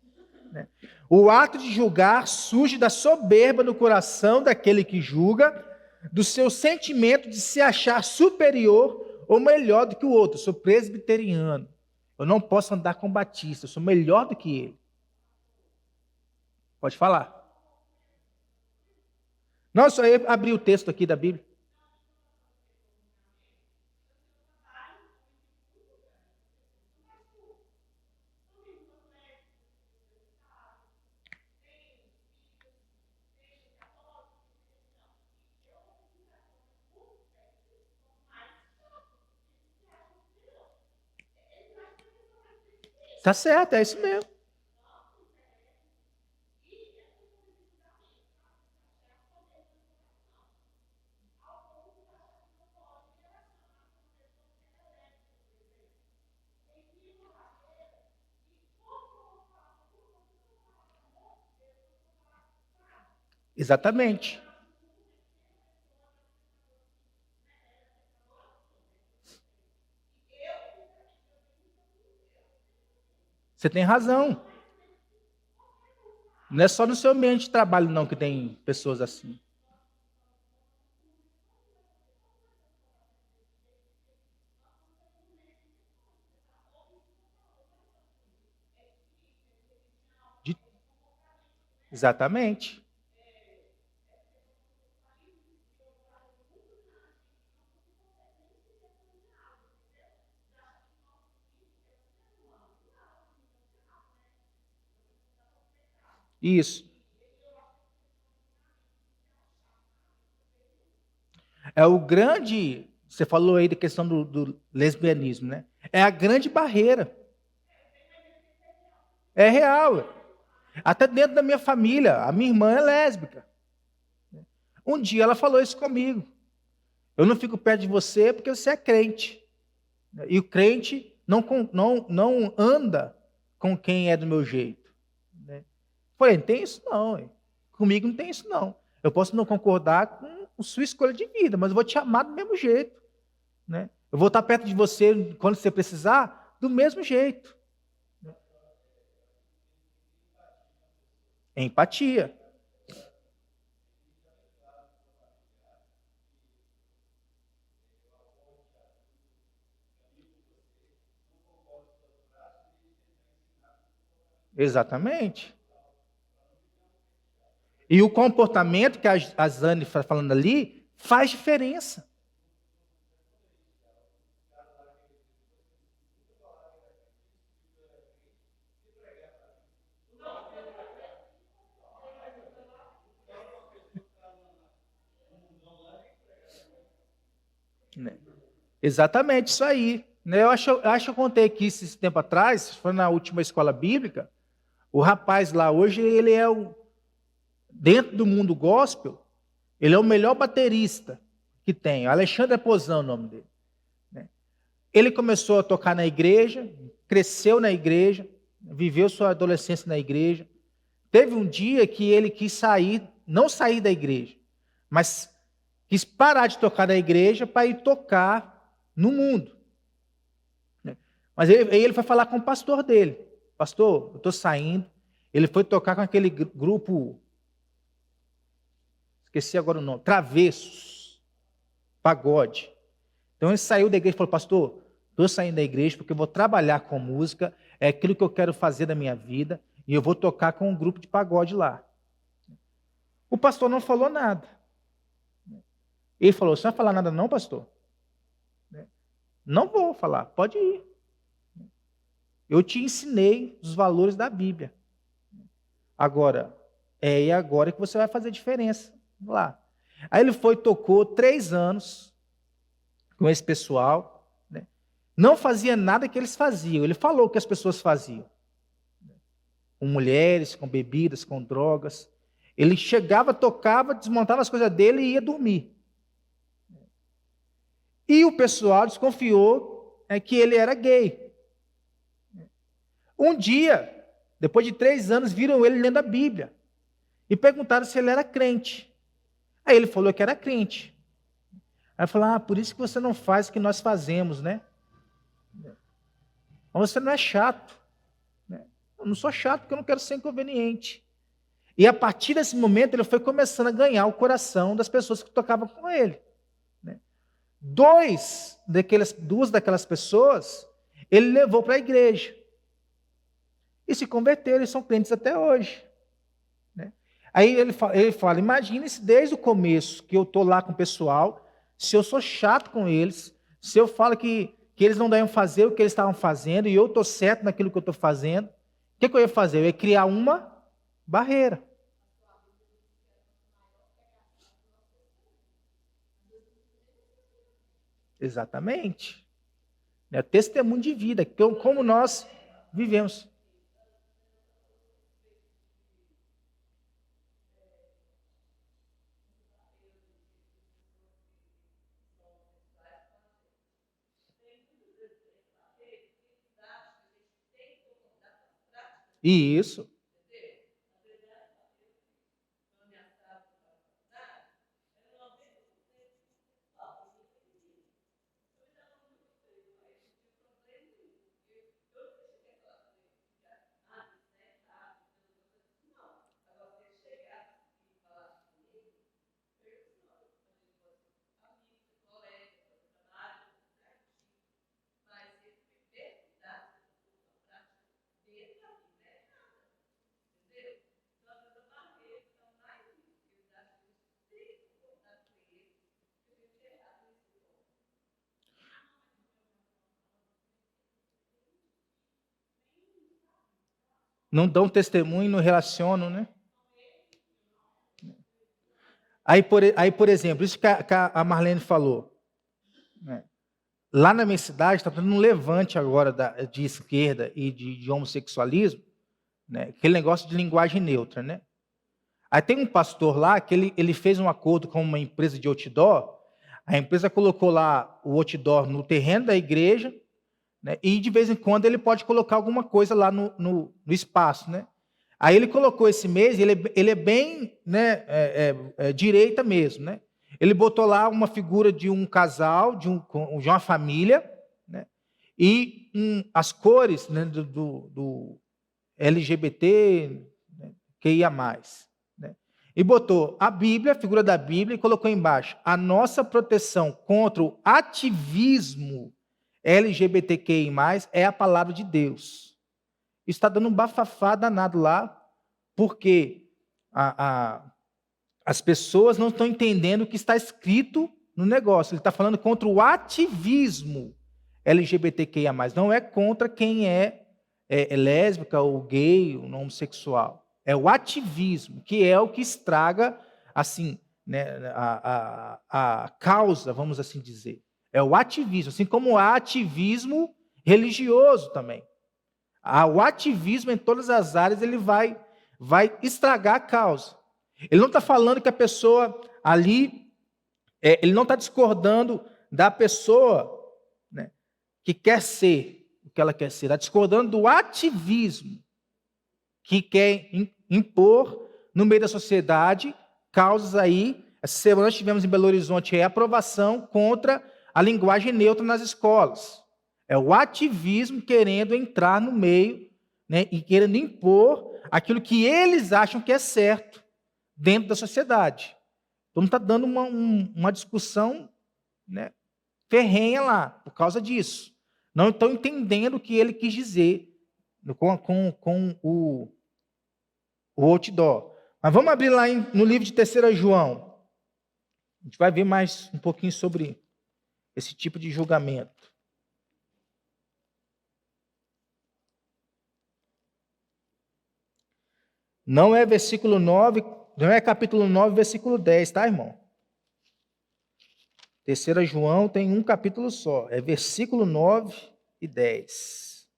Né? O ato de julgar surge da soberba no coração daquele que julga, do seu sentimento de se achar superior ou melhor do que o outro. Eu sou presbiteriano, eu não posso andar com batista, eu sou melhor do que ele. Pode falar. Não, só eu abri o texto aqui da Bíblia. Tá certo, é isso mesmo. Exatamente. Você tem razão. Não é só no seu ambiente de trabalho, não, que tem pessoas assim. De- Exatamente. Isso. É o grande. Você falou aí da questão do lesbianismo, né? É a grande barreira. É real. Até dentro da minha família, a minha irmã é lésbica. Um dia ela falou isso comigo. Eu não fico perto de você porque você é crente. E o crente não anda com quem é do meu jeito. Né? Falei, não tem isso não. Hein? Comigo não tem isso não. Eu posso não concordar com sua escolha de vida, mas eu vou te amar do mesmo jeito. Né? Eu vou estar perto de você quando você precisar, do mesmo jeito. É empatia. Exatamente. E o comportamento que a Zane está falando ali faz diferença. Né? Exatamente isso aí. Né? Eu acho que eu contei aqui esse tempo atrás, foi na última escola bíblica, o rapaz lá hoje, ele é dentro do mundo gospel, ele é o melhor baterista que tem. Alexandre Pozão é o nome dele. Né? Ele começou a tocar na igreja, cresceu na igreja, viveu sua adolescência na igreja. Teve um dia que ele quis sair, não sair da igreja, mas quis parar de tocar na igreja para ir tocar no mundo. Né? Mas aí ele foi falar com o pastor dele. Pastor, eu estou saindo. Ele foi tocar com aquele grupo, esqueci agora o nome, Travessos, pagode. Então ele saiu da igreja e falou, pastor, estou saindo da igreja porque eu vou trabalhar com música, é aquilo que eu quero fazer da minha vida, e eu vou tocar com um grupo de pagode lá. O pastor não falou nada. Ele falou, você não vai falar nada não, pastor? Não vou falar, pode ir. Eu te ensinei os valores da Bíblia. Agora, é agora que você vai fazer diferença lá. Aí ele foi, tocou 3 anos com esse pessoal, né? Não fazia nada que eles faziam. Ele falou o que as pessoas faziam. Com mulheres, com bebidas, com drogas. Ele chegava, tocava, desmontava as coisas dele e ia dormir. E o pessoal desconfiou que ele era gay. Um dia, depois de 3 anos, viram ele lendo a Bíblia e perguntaram se ele era crente. Aí ele falou que era crente. Aí falou, por isso que você não faz o que nós fazemos, né? Mas você não é chato. Né? Eu não sou chato porque eu não quero ser inconveniente. E a partir desse momento ele foi começando a ganhar o coração das pessoas que tocavam com ele. Né? Duas daquelas pessoas ele levou para a igreja. E se converteram e são crentes até hoje. Né? Aí ele fala, imagine se desde o começo que eu estou lá com o pessoal, se eu sou chato com eles, se eu falo que eles não devem fazer o que eles estavam fazendo e eu estou certo naquilo que eu estou fazendo, o que eu ia fazer? Eu ia criar uma barreira. Exatamente. É testemunho de vida, como nós vivemos. Isso. Não dão testemunho, não relacionam, né? Aí, por exemplo, isso que a Marlene falou. Né? Lá na minha cidade está tendo um levante agora de esquerda e de homossexualismo, né? Aquele negócio de linguagem neutra, né? Aí tem um pastor lá que ele fez um acordo com uma empresa de outdoor, a empresa colocou lá o outdoor no terreno da igreja, né? E de vez em quando ele pode colocar alguma coisa lá no espaço, né? Aí ele colocou esse mês, ele é bem, né, direita mesmo, né? Ele botou lá uma figura de um casal, de uma família, né? E as cores, né, do LGBT, né, QIA+. Né? E botou a Bíblia, a figura da Bíblia, e colocou embaixo, a nossa proteção contra o ativismo LGBTQI+, é a palavra de Deus. Isso está dando um bafafá danado lá, porque as pessoas não estão entendendo o que está escrito no negócio. Ele está falando contra o ativismo LGBTQIA+. Não é contra quem é lésbica ou gay ou homossexual. É o ativismo, que é o que estraga, assim, né, a causa, vamos assim dizer. É o ativismo, assim como há ativismo religioso também. O ativismo em todas as áreas, ele vai estragar a causa. Ele não está falando que a pessoa ali, ele não está discordando da pessoa, né, que quer ser o que ela quer ser. Está discordando do ativismo que quer impor no meio da sociedade causas aí. Essa semana nós tivemos em Belo Horizonte a aprovação contra a linguagem neutra nas escolas. É o ativismo querendo entrar no meio, né, e querendo impor aquilo que eles acham que é certo dentro da sociedade. Então está dando uma discussão, né, ferrenha lá, por causa disso. Não estão entendendo o que ele quis dizer com o outdoor. Mas vamos abrir lá no livro de 3 João. A gente vai ver mais um pouquinho sobre esse tipo de julgamento. Não é versículo 9, não é capítulo 9, versículo 10, tá, irmão? 3 João tem um capítulo só, é versículo 9 e 10.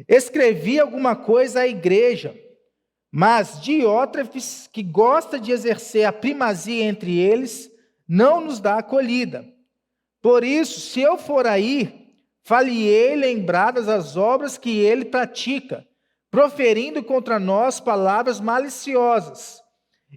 Escrevi alguma coisa à igreja, mas Diótrefes, que gosta de exercer a primazia entre eles, não nos dá acolhida. Por isso, se eu for aí, fale-ei lembradas as obras que ele pratica, proferindo contra nós palavras maliciosas.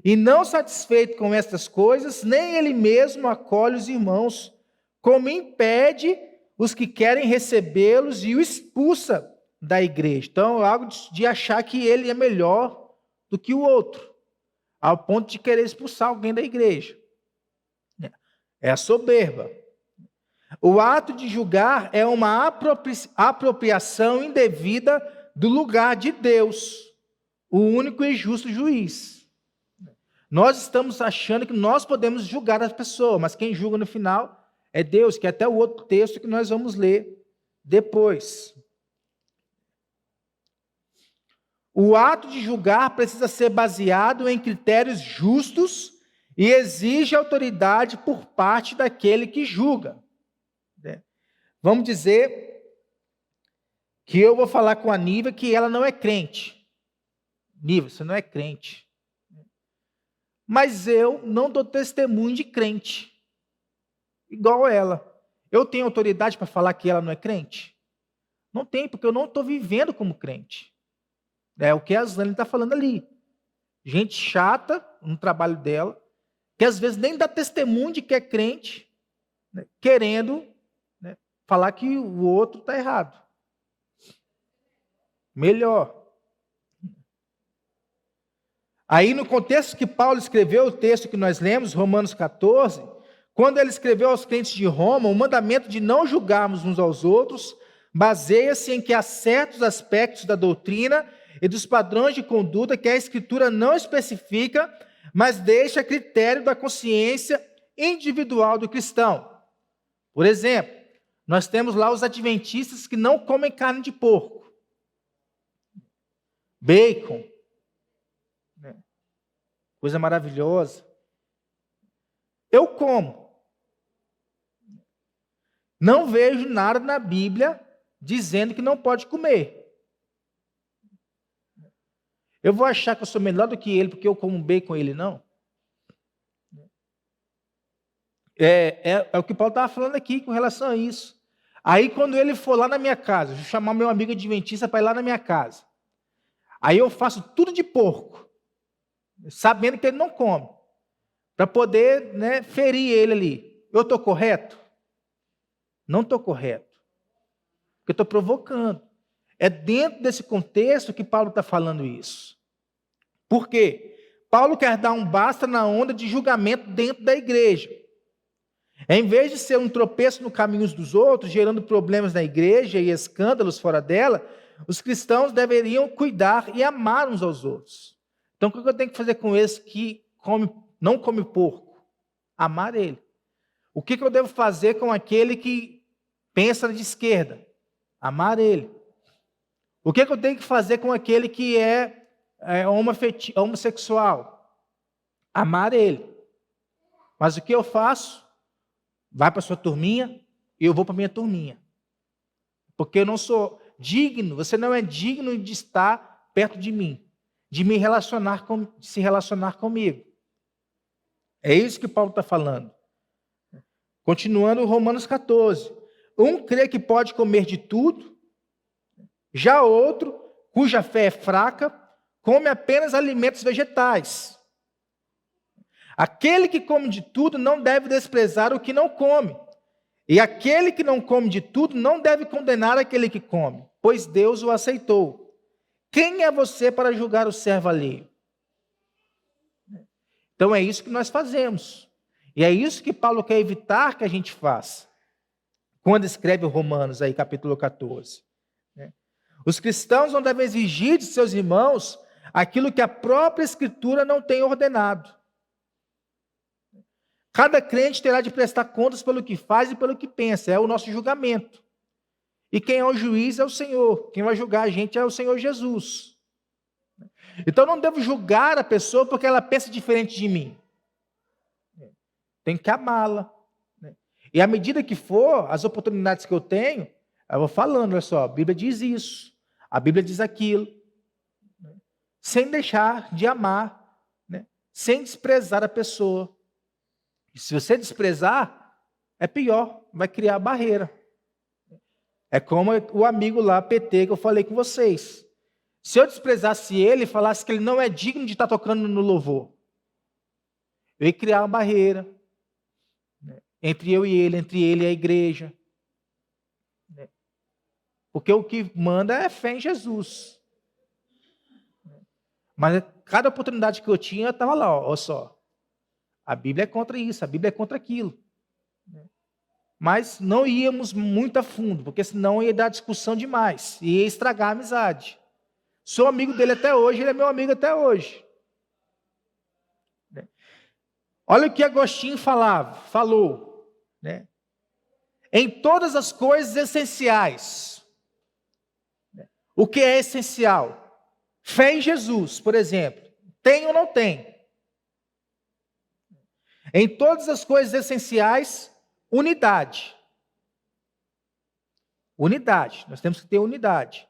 E não satisfeito com estas coisas, nem ele mesmo acolhe os irmãos, como impede os que querem recebê-los e o expulsa da igreja. Então, é algo de achar que ele é melhor do que o outro, ao ponto de querer expulsar alguém da igreja. É a soberba. O ato de julgar é uma apropriação indevida do lugar de Deus, o único e justo juiz. Nós estamos achando que nós podemos julgar as pessoas, mas quem julga no final é Deus, que é até o outro texto que nós vamos ler depois. O ato de julgar precisa ser baseado em critérios justos e exige autoridade por parte daquele que julga. Vamos dizer que eu vou falar com a Nívia que ela não é crente. Nívia, você não é crente. Mas eu não dou testemunho de crente, igual ela. Eu tenho autoridade para falar que ela não é crente? Não tem, porque eu não estou vivendo como crente. É o que a Zane está falando ali. Gente chata no trabalho dela, que às vezes nem dá testemunho de que é crente, né, querendo, né, falar que o outro está errado. Melhor. Aí, no contexto que Paulo escreveu, o texto que nós lemos, Romanos 14, quando ele escreveu aos crentes de Roma, o mandamento de não julgarmos uns aos outros baseia-se em que há certos aspectos da doutrina e dos padrões de conduta que a Escritura não especifica, mas deixa a critério da consciência individual do cristão. Por exemplo, nós temos lá os adventistas que não comem carne de porco, bacon, coisa maravilhosa. Eu como. Não vejo nada na Bíblia dizendo que não pode comer. Eu vou achar que eu sou melhor do que ele porque eu como bacon e ele não? É o que Paulo estava falando aqui com relação a isso. Aí quando ele for lá na minha casa, vou chamar meu amigo adventista para ir lá na minha casa. Aí eu faço tudo de porco, sabendo que ele não come, para poder, né, ferir ele ali. Eu estou correto? Não estou correto. Porque eu estou provocando. É dentro desse contexto que Paulo está falando isso. Por quê? Paulo quer dar um basta na onda de julgamento dentro da igreja. Em vez de ser um tropeço no caminho dos outros, gerando problemas na igreja e escândalos fora dela, os cristãos deveriam cuidar e amar uns aos outros. Então, o que eu tenho que fazer com esse que não come porco? Amar ele. O que eu devo fazer com aquele que pensa de esquerda? Amar ele. O que eu tenho que fazer com aquele que é homossexual? Amar ele. Mas o que eu faço? Vai para a sua turminha e eu vou para a minha turminha. Porque eu não sou digno, você não é digno de estar perto de mim, de se relacionar comigo. É isso que Paulo está falando. Continuando Romanos 14. Um crê que pode comer de tudo, já outro, cuja fé é fraca, come apenas alimentos vegetais. Aquele que come de tudo não deve desprezar o que não come. E aquele que não come de tudo não deve condenar aquele que come, pois Deus o aceitou. Quem é você para julgar o servo alheio? Então é isso que nós fazemos. E é isso que Paulo quer evitar que a gente faça. Quando escreve Romanos, aí, capítulo 14. Os cristãos não devem exigir de seus irmãos aquilo que a própria Escritura não tem ordenado. Cada crente terá de prestar contas pelo que faz e pelo que pensa. É o nosso julgamento. E quem é o juiz é o Senhor. Quem vai julgar a gente é o Senhor Jesus. Então, não devo julgar a pessoa porque ela pensa diferente de mim. Tenho que amá-la. E à medida que for, as oportunidades que eu tenho, eu vou falando, olha só, a Bíblia diz isso, a Bíblia diz aquilo. Sem deixar de amar, sem desprezar a pessoa. E se você desprezar, é pior, vai criar barreira. É como o amigo lá, PT, que eu falei com vocês. Se eu desprezasse ele e falasse que ele não é digno de estar tocando no louvor, eu ia criar uma barreira, né, entre eu e ele e a igreja. Né? Porque o que manda é fé em Jesus. Mas cada oportunidade que eu tinha, eu estava lá, ó só. A Bíblia é contra isso, a Bíblia é contra aquilo. Mas não íamos muito a fundo, porque senão ia dar discussão demais, ia estragar a amizade. Sou amigo dele até hoje, ele é meu amigo até hoje. Olha o que Agostinho falou, né? Em todas as coisas essenciais. O que é essencial? Fé em Jesus, por exemplo. Tem ou não tem? Em todas as coisas essenciais, unidade. Unidade. Nós temos que ter unidade.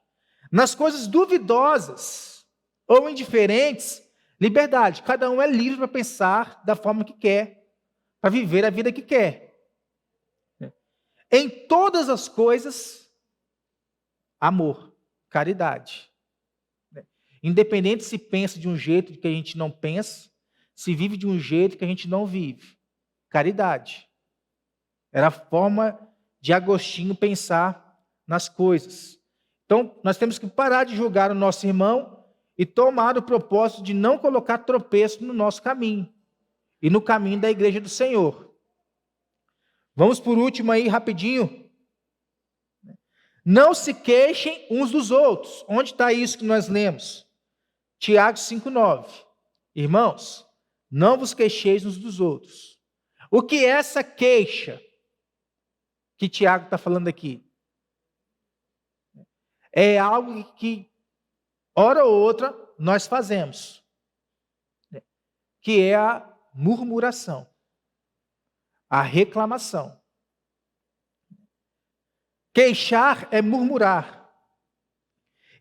Nas coisas duvidosas ou indiferentes, liberdade. Cada um é livre para pensar da forma que quer, para viver a vida que quer. Em todas as coisas, amor, caridade. Independente se pensa de um jeito que a gente não pensa, se vive de um jeito que a gente não vive. Caridade. Era a forma de Agostinho pensar nas coisas. Então, nós temos que parar de julgar o nosso irmão e tomar o propósito de não colocar tropeço no nosso caminho e no caminho da igreja do Senhor. Vamos por último aí, rapidinho. Não se queixem uns dos outros. Onde está isso que nós lemos? Tiago 5,9. Irmãos, não vos queixeis uns dos outros. O que é essa queixa que Tiago está falando aqui? É algo que, hora ou outra, nós fazemos. Que é a murmuração. A reclamação. Queixar é murmurar.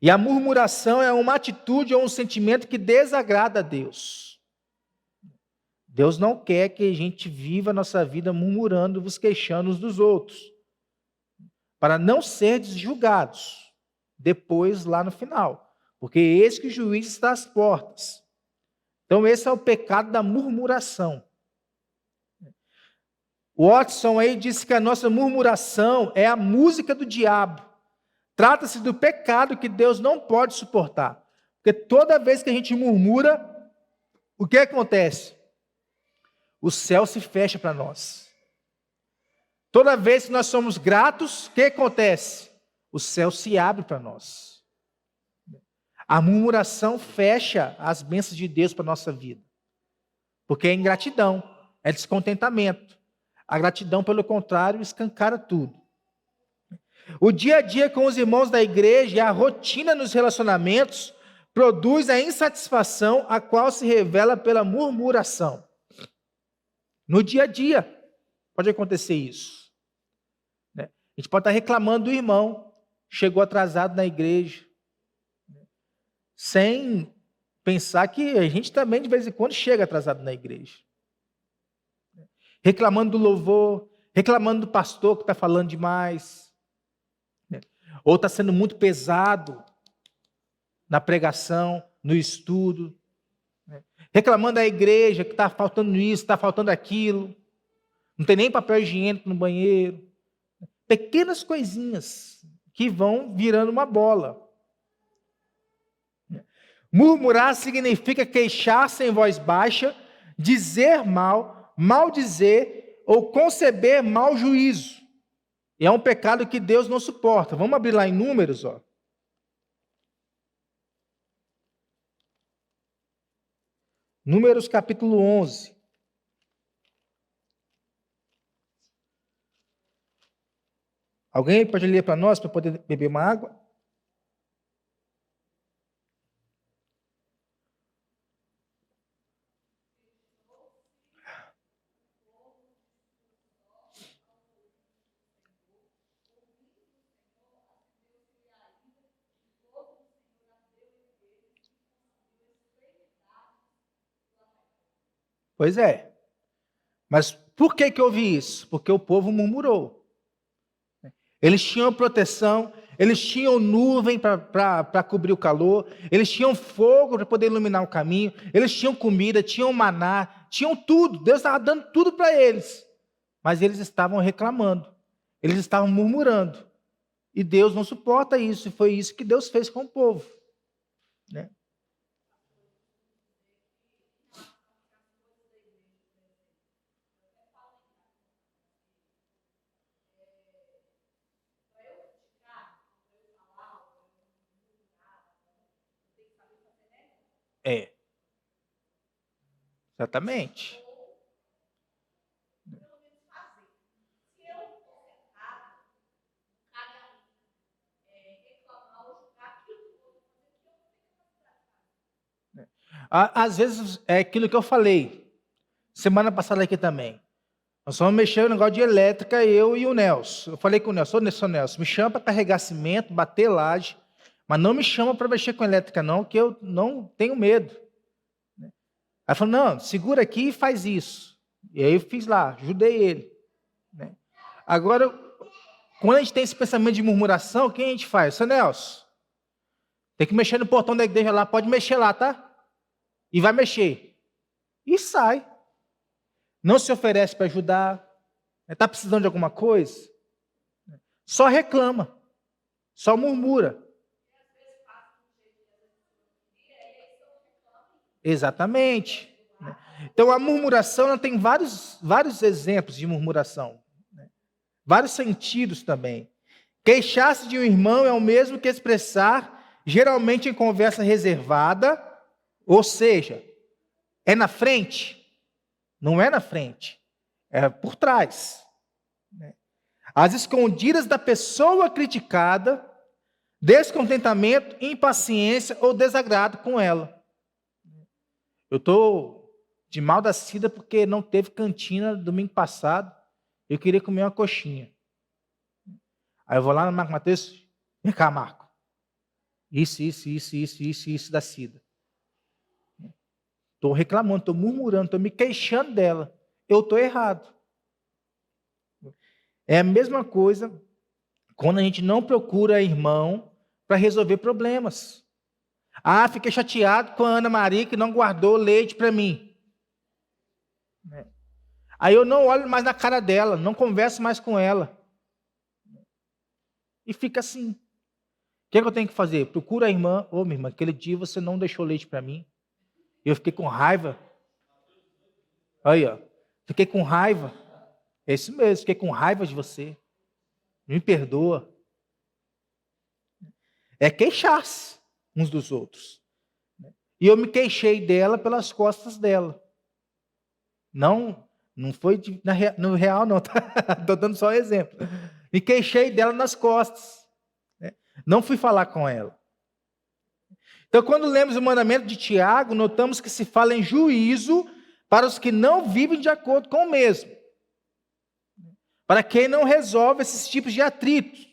E a murmuração é uma atitude ou um sentimento que desagrada a Deus. Deus não quer que a gente viva a nossa vida murmurando, vos queixando uns dos outros. Para não ser julgados depois lá no final. Porque eis que o juiz está às portas. Então esse é o pecado da murmuração. O Watson aí disse que a nossa murmuração é a música do diabo. Trata-se do pecado que Deus não pode suportar. Porque toda vez que a gente murmura, o que acontece? O céu se fecha para nós. Toda vez que nós somos gratos, o que acontece? O céu se abre para nós. A murmuração fecha as bênçãos de Deus para a nossa vida. Porque é ingratidão, é descontentamento. A gratidão, pelo contrário, escancara tudo. O dia a dia com os irmãos da igreja e a rotina nos relacionamentos produz a insatisfação, a qual se revela pela murmuração. No dia a dia, pode acontecer isso. A gente pode estar reclamando do irmão, chegou atrasado na igreja, sem pensar que a gente também, de vez em quando, chega atrasado na igreja. Reclamando do louvor, reclamando do pastor que está falando demais, ou está sendo muito pesado na pregação, no estudo, reclamando da igreja que está faltando isso, está faltando aquilo, não tem nem papel higiênico no banheiro, pequenas coisinhas que vão virando uma bola. Murmurar significa queixar-se em voz baixa, dizer mal, maldizer ou conceber mau juízo. E é um pecado que Deus não suporta. Vamos abrir lá em Números, ó. Números capítulo 11. Alguém pode ler para nós, para poder beber uma água? Pois é. Mas por que houve isso? Porque o povo murmurou. Eles tinham proteção, eles tinham nuvem para cobrir o calor, eles tinham fogo para poder iluminar o caminho, eles tinham comida, tinham maná, tinham tudo. Deus estava dando tudo para eles. Mas eles estavam reclamando, eles estavam murmurando. E Deus não suporta isso, e foi isso que Deus fez com o povo. Né? É, exatamente. Às vezes é aquilo que eu falei, semana passada aqui também. Nós vamos mexer no negócio de elétrica, eu e o Nelson. Eu falei com o Nelson, Nelson, me chama para carregar cimento, bater laje, mas não me chama para mexer com elétrica não, que eu não tenho medo. Aí falou, não, segura aqui e faz isso. E aí eu fiz lá, ajudei ele. Né? Agora, quando a gente tem esse pensamento de murmuração, o que a gente faz? Seu Nelson, tem que mexer no portão da igreja lá, pode mexer lá, tá? E vai mexer. E sai. Não se oferece para ajudar. Está precisando de alguma coisa? Só reclama. Só murmura. Exatamente. Então a murmuração ela tem vários exemplos de murmuração. Vários sentidos também. Queixar-se de um irmão é o mesmo que expressar, geralmente em conversa reservada, ou seja, é na frente. Não é na frente, é por trás. As escondidas da pessoa criticada, descontentamento, impaciência ou desagrado com ela. Eu estou de mal da sida porque não teve cantina domingo passado. Eu queria comer uma coxinha. Aí eu vou lá no Marco Mateus, vem cá, Marco. Isso da sida. Estou reclamando, estou murmurando, estou me queixando dela. Eu estou errado. É a mesma coisa quando a gente não procura irmão para resolver problemas. Ah, fiquei chateado com a Ana Maria que não guardou leite para mim. Aí eu não olho mais na cara dela, não converso mais com ela. E fica assim. O que eu tenho que fazer? Procura a irmã. Ô, minha irmã, aquele dia você não deixou leite para mim. Eu fiquei com raiva. Aí, ó. Fiquei com raiva. É isso mesmo, fiquei com raiva de você. Me perdoa. É queixar-se uns dos outros. E eu me queixei dela pelas costas dela. Não foi no real, não. Estou dando só um exemplo. Me queixei dela nas costas. Não fui falar com ela. Então, quando lemos o mandamento de Tiago, notamos que se fala em juízo para os que não vivem de acordo com o mesmo. Para quem não resolve esses tipos de atritos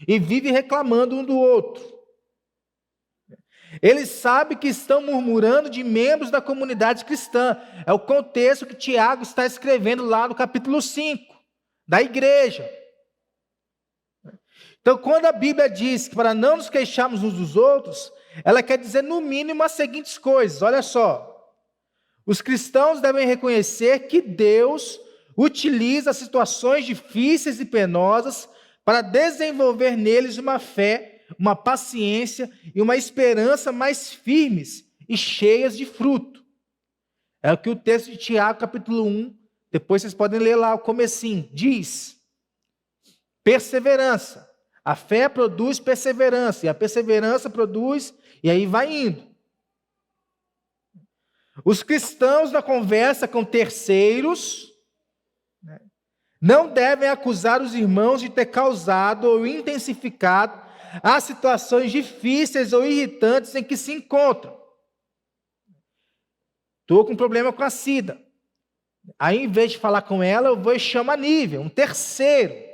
e vive reclamando um do outro. Eles sabem que estão murmurando de membros da comunidade cristã. É o contexto que Tiago está escrevendo lá no capítulo 5, da igreja. Então, quando a Bíblia diz que para não nos queixarmos uns dos outros, ela quer dizer no mínimo as seguintes coisas. Olha só. Os cristãos devem reconhecer que Deus utiliza situações difíceis e penosas para desenvolver neles uma fé, uma paciência e uma esperança mais firmes e cheias de fruto. É o que o texto de Tiago, capítulo 1, depois vocês podem ler lá o comecinho, diz: perseverança. A fé produz perseverança, e a perseverança produz, e aí vai indo. Os cristãos na conversa com terceiros não devem acusar os irmãos de ter causado ou intensificado as situações difíceis ou irritantes em que se encontram. Estou com problema com a Cida. Aí, em vez de falar com ela, eu vou e chamo a Nívia, um terceiro,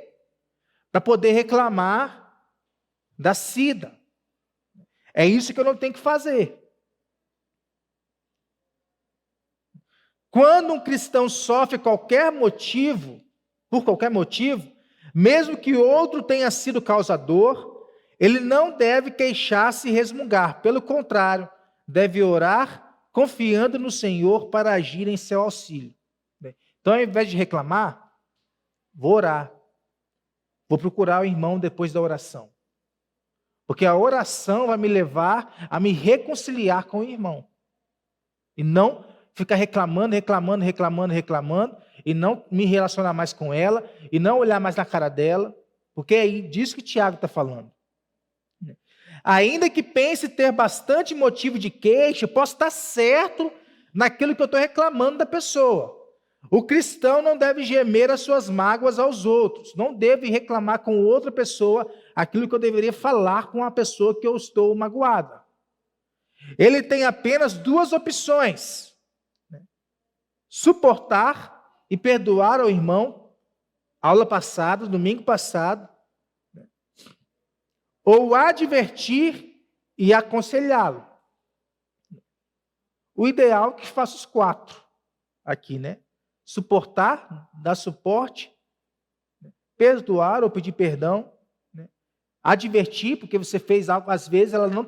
para poder reclamar da Cida. É isso que eu não tenho que fazer. Quando um cristão sofre por qualquer motivo, mesmo que outro tenha sido causador, ele não deve queixar-se e resmungar. Pelo contrário, deve orar, confiando no Senhor para agir em seu auxílio. Então, ao invés de reclamar, vou orar. Vou procurar o irmão depois da oração. Porque a oração vai me levar a me reconciliar com o irmão. E não ficar reclamando, e não me relacionar mais com ela, e não olhar mais na cara dela, porque é disso que Tiago está falando. Ainda que pense ter bastante motivo de queixa, eu posso estar certo naquilo que eu estou reclamando da pessoa. O cristão não deve gemer as suas mágoas aos outros, não deve reclamar com outra pessoa aquilo que eu deveria falar com a pessoa que eu estou magoada. Ele tem apenas duas opções: suportar e perdoar ao irmão, aula passada, domingo passado, ou advertir e aconselhá-lo. O ideal é que faça os 4 aqui, né? Suportar, dar suporte, perdoar ou pedir perdão, né? Advertir, porque você fez algo, às vezes ela não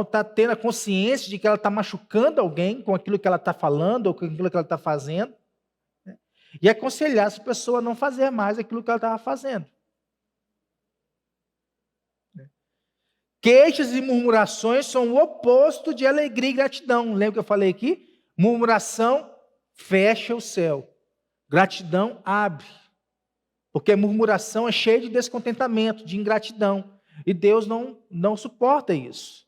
tá tendo a consciência de que ela está machucando alguém com aquilo que ela está falando ou com aquilo que ela está fazendo, né? E aconselhar essa pessoa a não fazer mais aquilo que ela estava fazendo. Queixas e murmurações são o oposto de alegria e gratidão. Lembra que eu falei aqui? Murmuração fecha o céu. Gratidão abre. Porque a murmuração é cheia de descontentamento, de ingratidão. E Deus não suporta isso.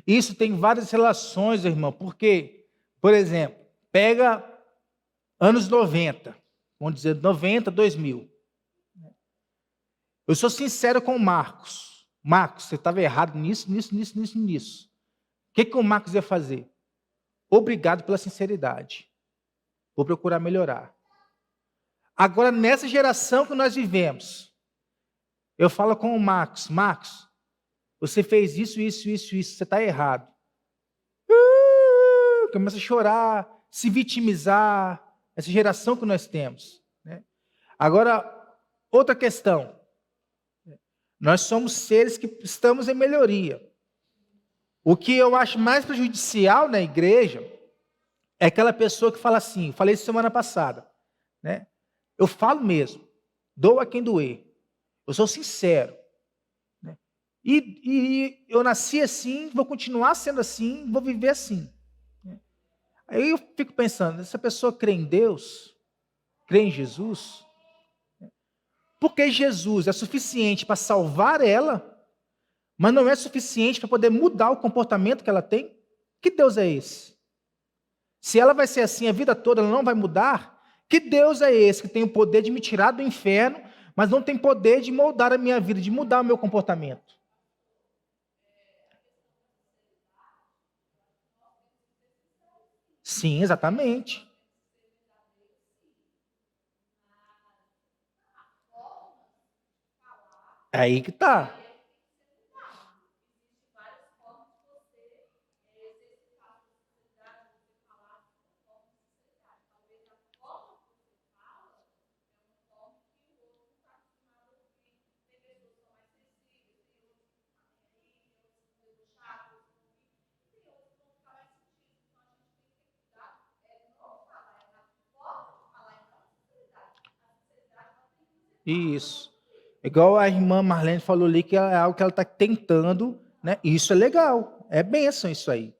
Isso tem várias relações, irmão, porque, por exemplo, pega anos 90, vamos dizer 90, 2000. Eu sou sincero com o Marcos. Marcos, você estava errado nisso. O que o Marcos ia fazer? Obrigado pela sinceridade. Vou procurar melhorar. Agora, nessa geração que nós vivemos, eu falo com o Marcos, Marcos, você fez isso, você está errado. Começa a chorar, se vitimizar, essa geração que nós temos, né? Agora, outra questão. Nós somos seres que estamos em melhoria. O que eu acho mais prejudicial na igreja é aquela pessoa que fala assim, falei isso semana passada, né? Eu falo mesmo, dou a quem doer. Eu sou sincero. Né? E eu nasci assim, vou continuar sendo assim, vou viver assim. Aí eu fico pensando, essa pessoa crê em Deus? Crê em Jesus? Porque Jesus é suficiente para salvar ela, mas não é suficiente para poder mudar o comportamento que ela tem? Que Deus é esse? Se ela vai ser assim a vida toda, ela não vai mudar? Que Deus é esse que tem o poder de me tirar do inferno, mas não tem poder de moldar a minha vida, de mudar o meu comportamento? Sim, exatamente. É aí que está. Isso. Igual a irmã Marlene falou ali, que é algo que ela está tentando, né? Isso é legal, é bênção isso aí,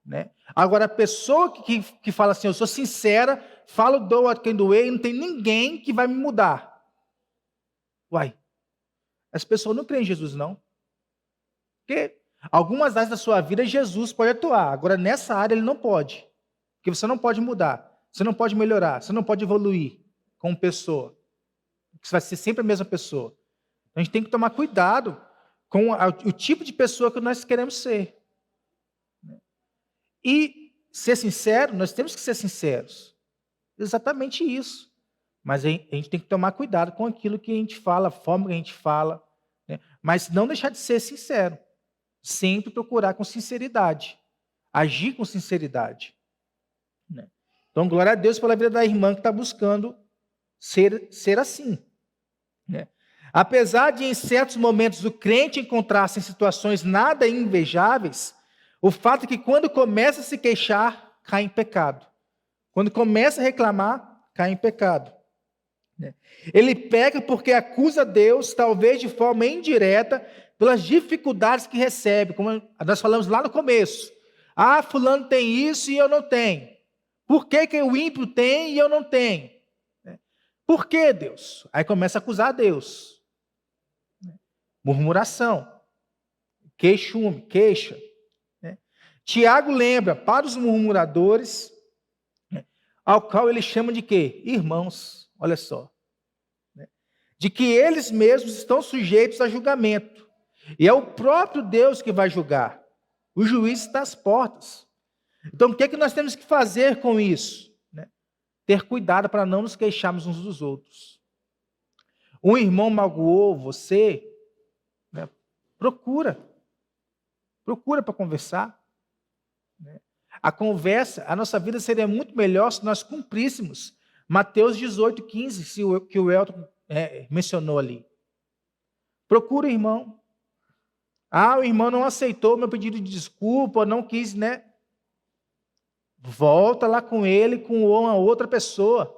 né? Agora, a pessoa que fala assim, eu sou sincera, falo, dou a quem doer, e não tem ninguém que vai me mudar. Uai, as pessoas não creem em Jesus, não. Porque algumas áreas da sua vida, Jesus pode atuar. Agora, nessa área, ele não pode. Porque você não pode mudar. Você não pode melhorar. Você não pode evoluir como pessoa. Você vai ser sempre a mesma pessoa. Então, a gente tem que tomar cuidado com o tipo de pessoa que nós queremos ser. E ser sincero, nós temos que ser sinceros. Exatamente isso. Mas a gente tem que tomar cuidado com aquilo que a gente fala, a forma que a gente fala, né? Mas não deixar de ser sincero. Sempre procurar com sinceridade. Agir com sinceridade. Né? Então, glória a Deus pela vida da irmã que está buscando ser assim. Né? Apesar de, em certos momentos, o crente encontrar-se em situações nada invejáveis, o fato é que, quando começa a se queixar, cai em pecado. Quando começa a reclamar, cai em pecado. Ele peca porque acusa Deus, talvez de forma indireta, pelas dificuldades que recebe, como nós falamos lá no começo. Ah, fulano tem isso e eu não tenho. Por que o ímpio tem e eu não tenho? Por que, Deus? Aí começa a acusar Deus. Murmuração. Queixume, queixa. Tiago lembra para os murmuradores, ao qual ele chama de quê? Irmãos. Olha só. De que eles mesmos estão sujeitos a julgamento. E é o próprio Deus que vai julgar. O juiz está às portas. Então, o que é que nós temos que fazer com isso? Ter cuidado para não nos queixarmos uns dos outros. Um irmão magoou você, procura para conversar. A conversa, a nossa vida seria muito melhor se nós cumpríssemos Mateus 18:15, que o Elton mencionou ali. Procura o irmão. Ah, o irmão não aceitou meu pedido de desculpa, não quis, né? Volta lá com ele, com uma outra pessoa.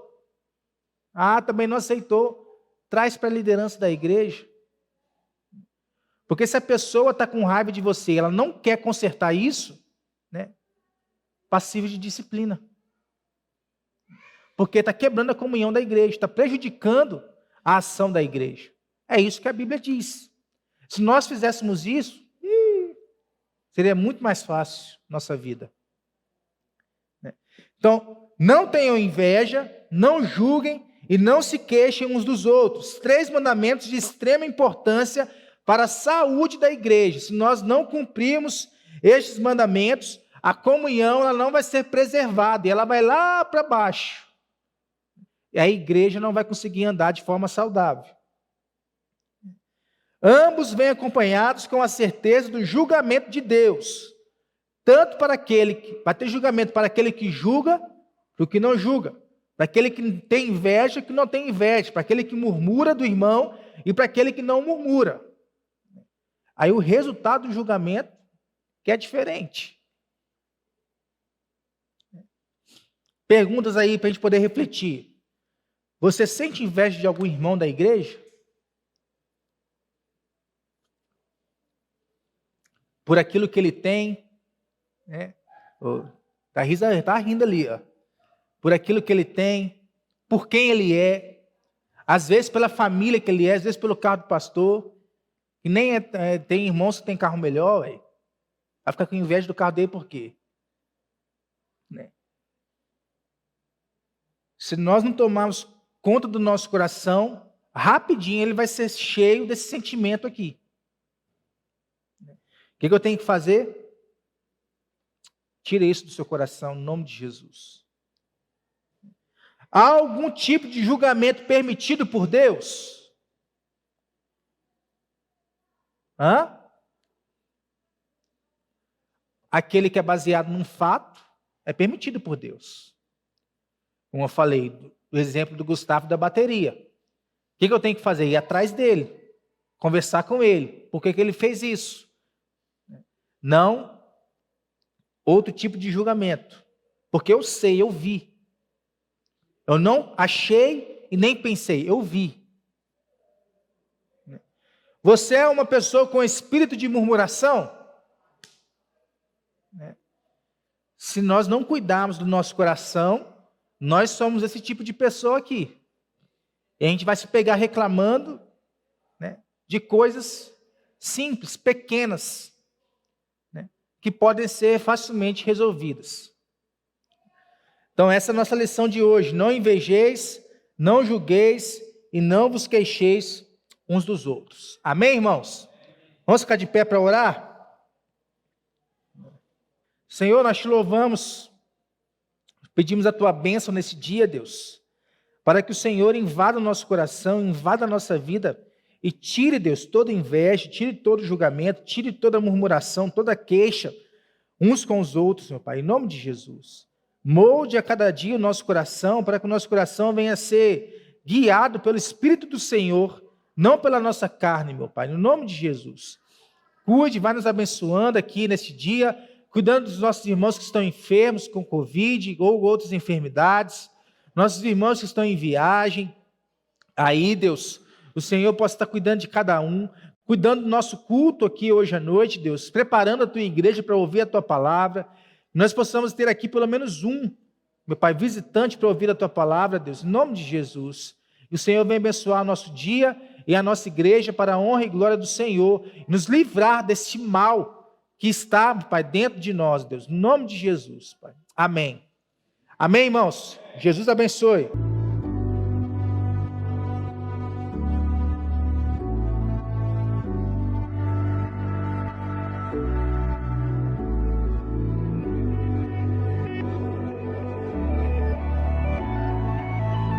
Ah, também não aceitou. Traz para a liderança da igreja. Porque se a pessoa está com raiva de você, ela não quer consertar isso, né? Passivo de disciplina. Porque está quebrando a comunhão da igreja, está prejudicando a ação da igreja. É isso que a Bíblia diz. Se nós fizéssemos isso, seria muito mais fácil nossa vida. Então, não tenham inveja, não julguem e não se queixem uns dos outros. 3 mandamentos de extrema importância para a saúde da igreja. Se nós não cumprirmos estes mandamentos, a comunhão ela não vai ser preservada, e ela vai lá para baixo. E a igreja não vai conseguir andar de forma saudável. Ambos vêm acompanhados com a certeza do julgamento de Deus. Tanto para ter julgamento para aquele que julga, para o que não julga. Para aquele que tem inveja, que não tem inveja. Para aquele que murmura do irmão e para aquele que não murmura. Aí o resultado do julgamento que é diferente. Perguntas aí para a gente poder refletir. Você sente inveja de algum irmão da igreja? Por aquilo que ele tem, né? Tá rindo ali, ó. Por aquilo que ele tem, por quem ele é, às vezes pela família que ele é, às vezes pelo carro do pastor, e nem tem irmãos que tem carro melhor, véio. Vai ficar com inveja do carro dele por quê? Né? Se nós não tomarmos conta do nosso coração, rapidinho ele vai ser cheio desse sentimento aqui. O que eu tenho que fazer? Tire isso do seu coração, em nome de Jesus. Há algum tipo de julgamento permitido por Deus? Aquele que é baseado num fato é permitido por Deus. Como eu falei, do exemplo do Gustavo da bateria. O que eu tenho que fazer? Ir atrás dele, conversar com ele. Por que ele fez isso? Não outro tipo de julgamento. Porque eu sei, eu vi. Eu não achei e nem pensei, eu vi. Você é uma pessoa com espírito de murmuração? Se nós não cuidarmos do nosso coração, Nós somos esse tipo de pessoa aqui. E a gente vai se pegar reclamando, né, de coisas simples, pequenas, né, que podem ser facilmente resolvidas. Então, essa é a nossa lição de hoje. Não invejeis, não julgueis e não vos queixeis uns dos outros. Amém, irmãos? Vamos ficar de pé para orar? Senhor, nós te louvamos, pedimos a tua bênção nesse dia, Deus, para que o Senhor invada o nosso coração, invada a nossa vida e tire, Deus, toda inveja, tire todo julgamento, tire toda murmuração, toda queixa uns com os outros, meu Pai, em nome de Jesus. Molde a cada dia o nosso coração, para que o nosso coração venha a ser guiado pelo Espírito do Senhor, não pela nossa carne, meu Pai, no nome de Jesus. Cuide, vai nos abençoando aqui neste dia, cuidando dos nossos irmãos que estão enfermos com Covid ou outras enfermidades, nossos irmãos que estão em viagem. Aí, Deus, o Senhor possa estar cuidando de cada um, cuidando do nosso culto aqui hoje à noite, Deus, preparando a tua igreja para ouvir a tua palavra. Nós possamos ter aqui pelo menos um, meu Pai, visitante para ouvir a tua palavra, Deus, em nome de Jesus. E o Senhor vem abençoar o nosso dia e a nossa igreja para a honra e glória do Senhor, nos livrar desse mal que está, Pai, dentro de nós, Deus, em nome de Jesus, Pai. Amém. Amém, irmãos? Jesus abençoe.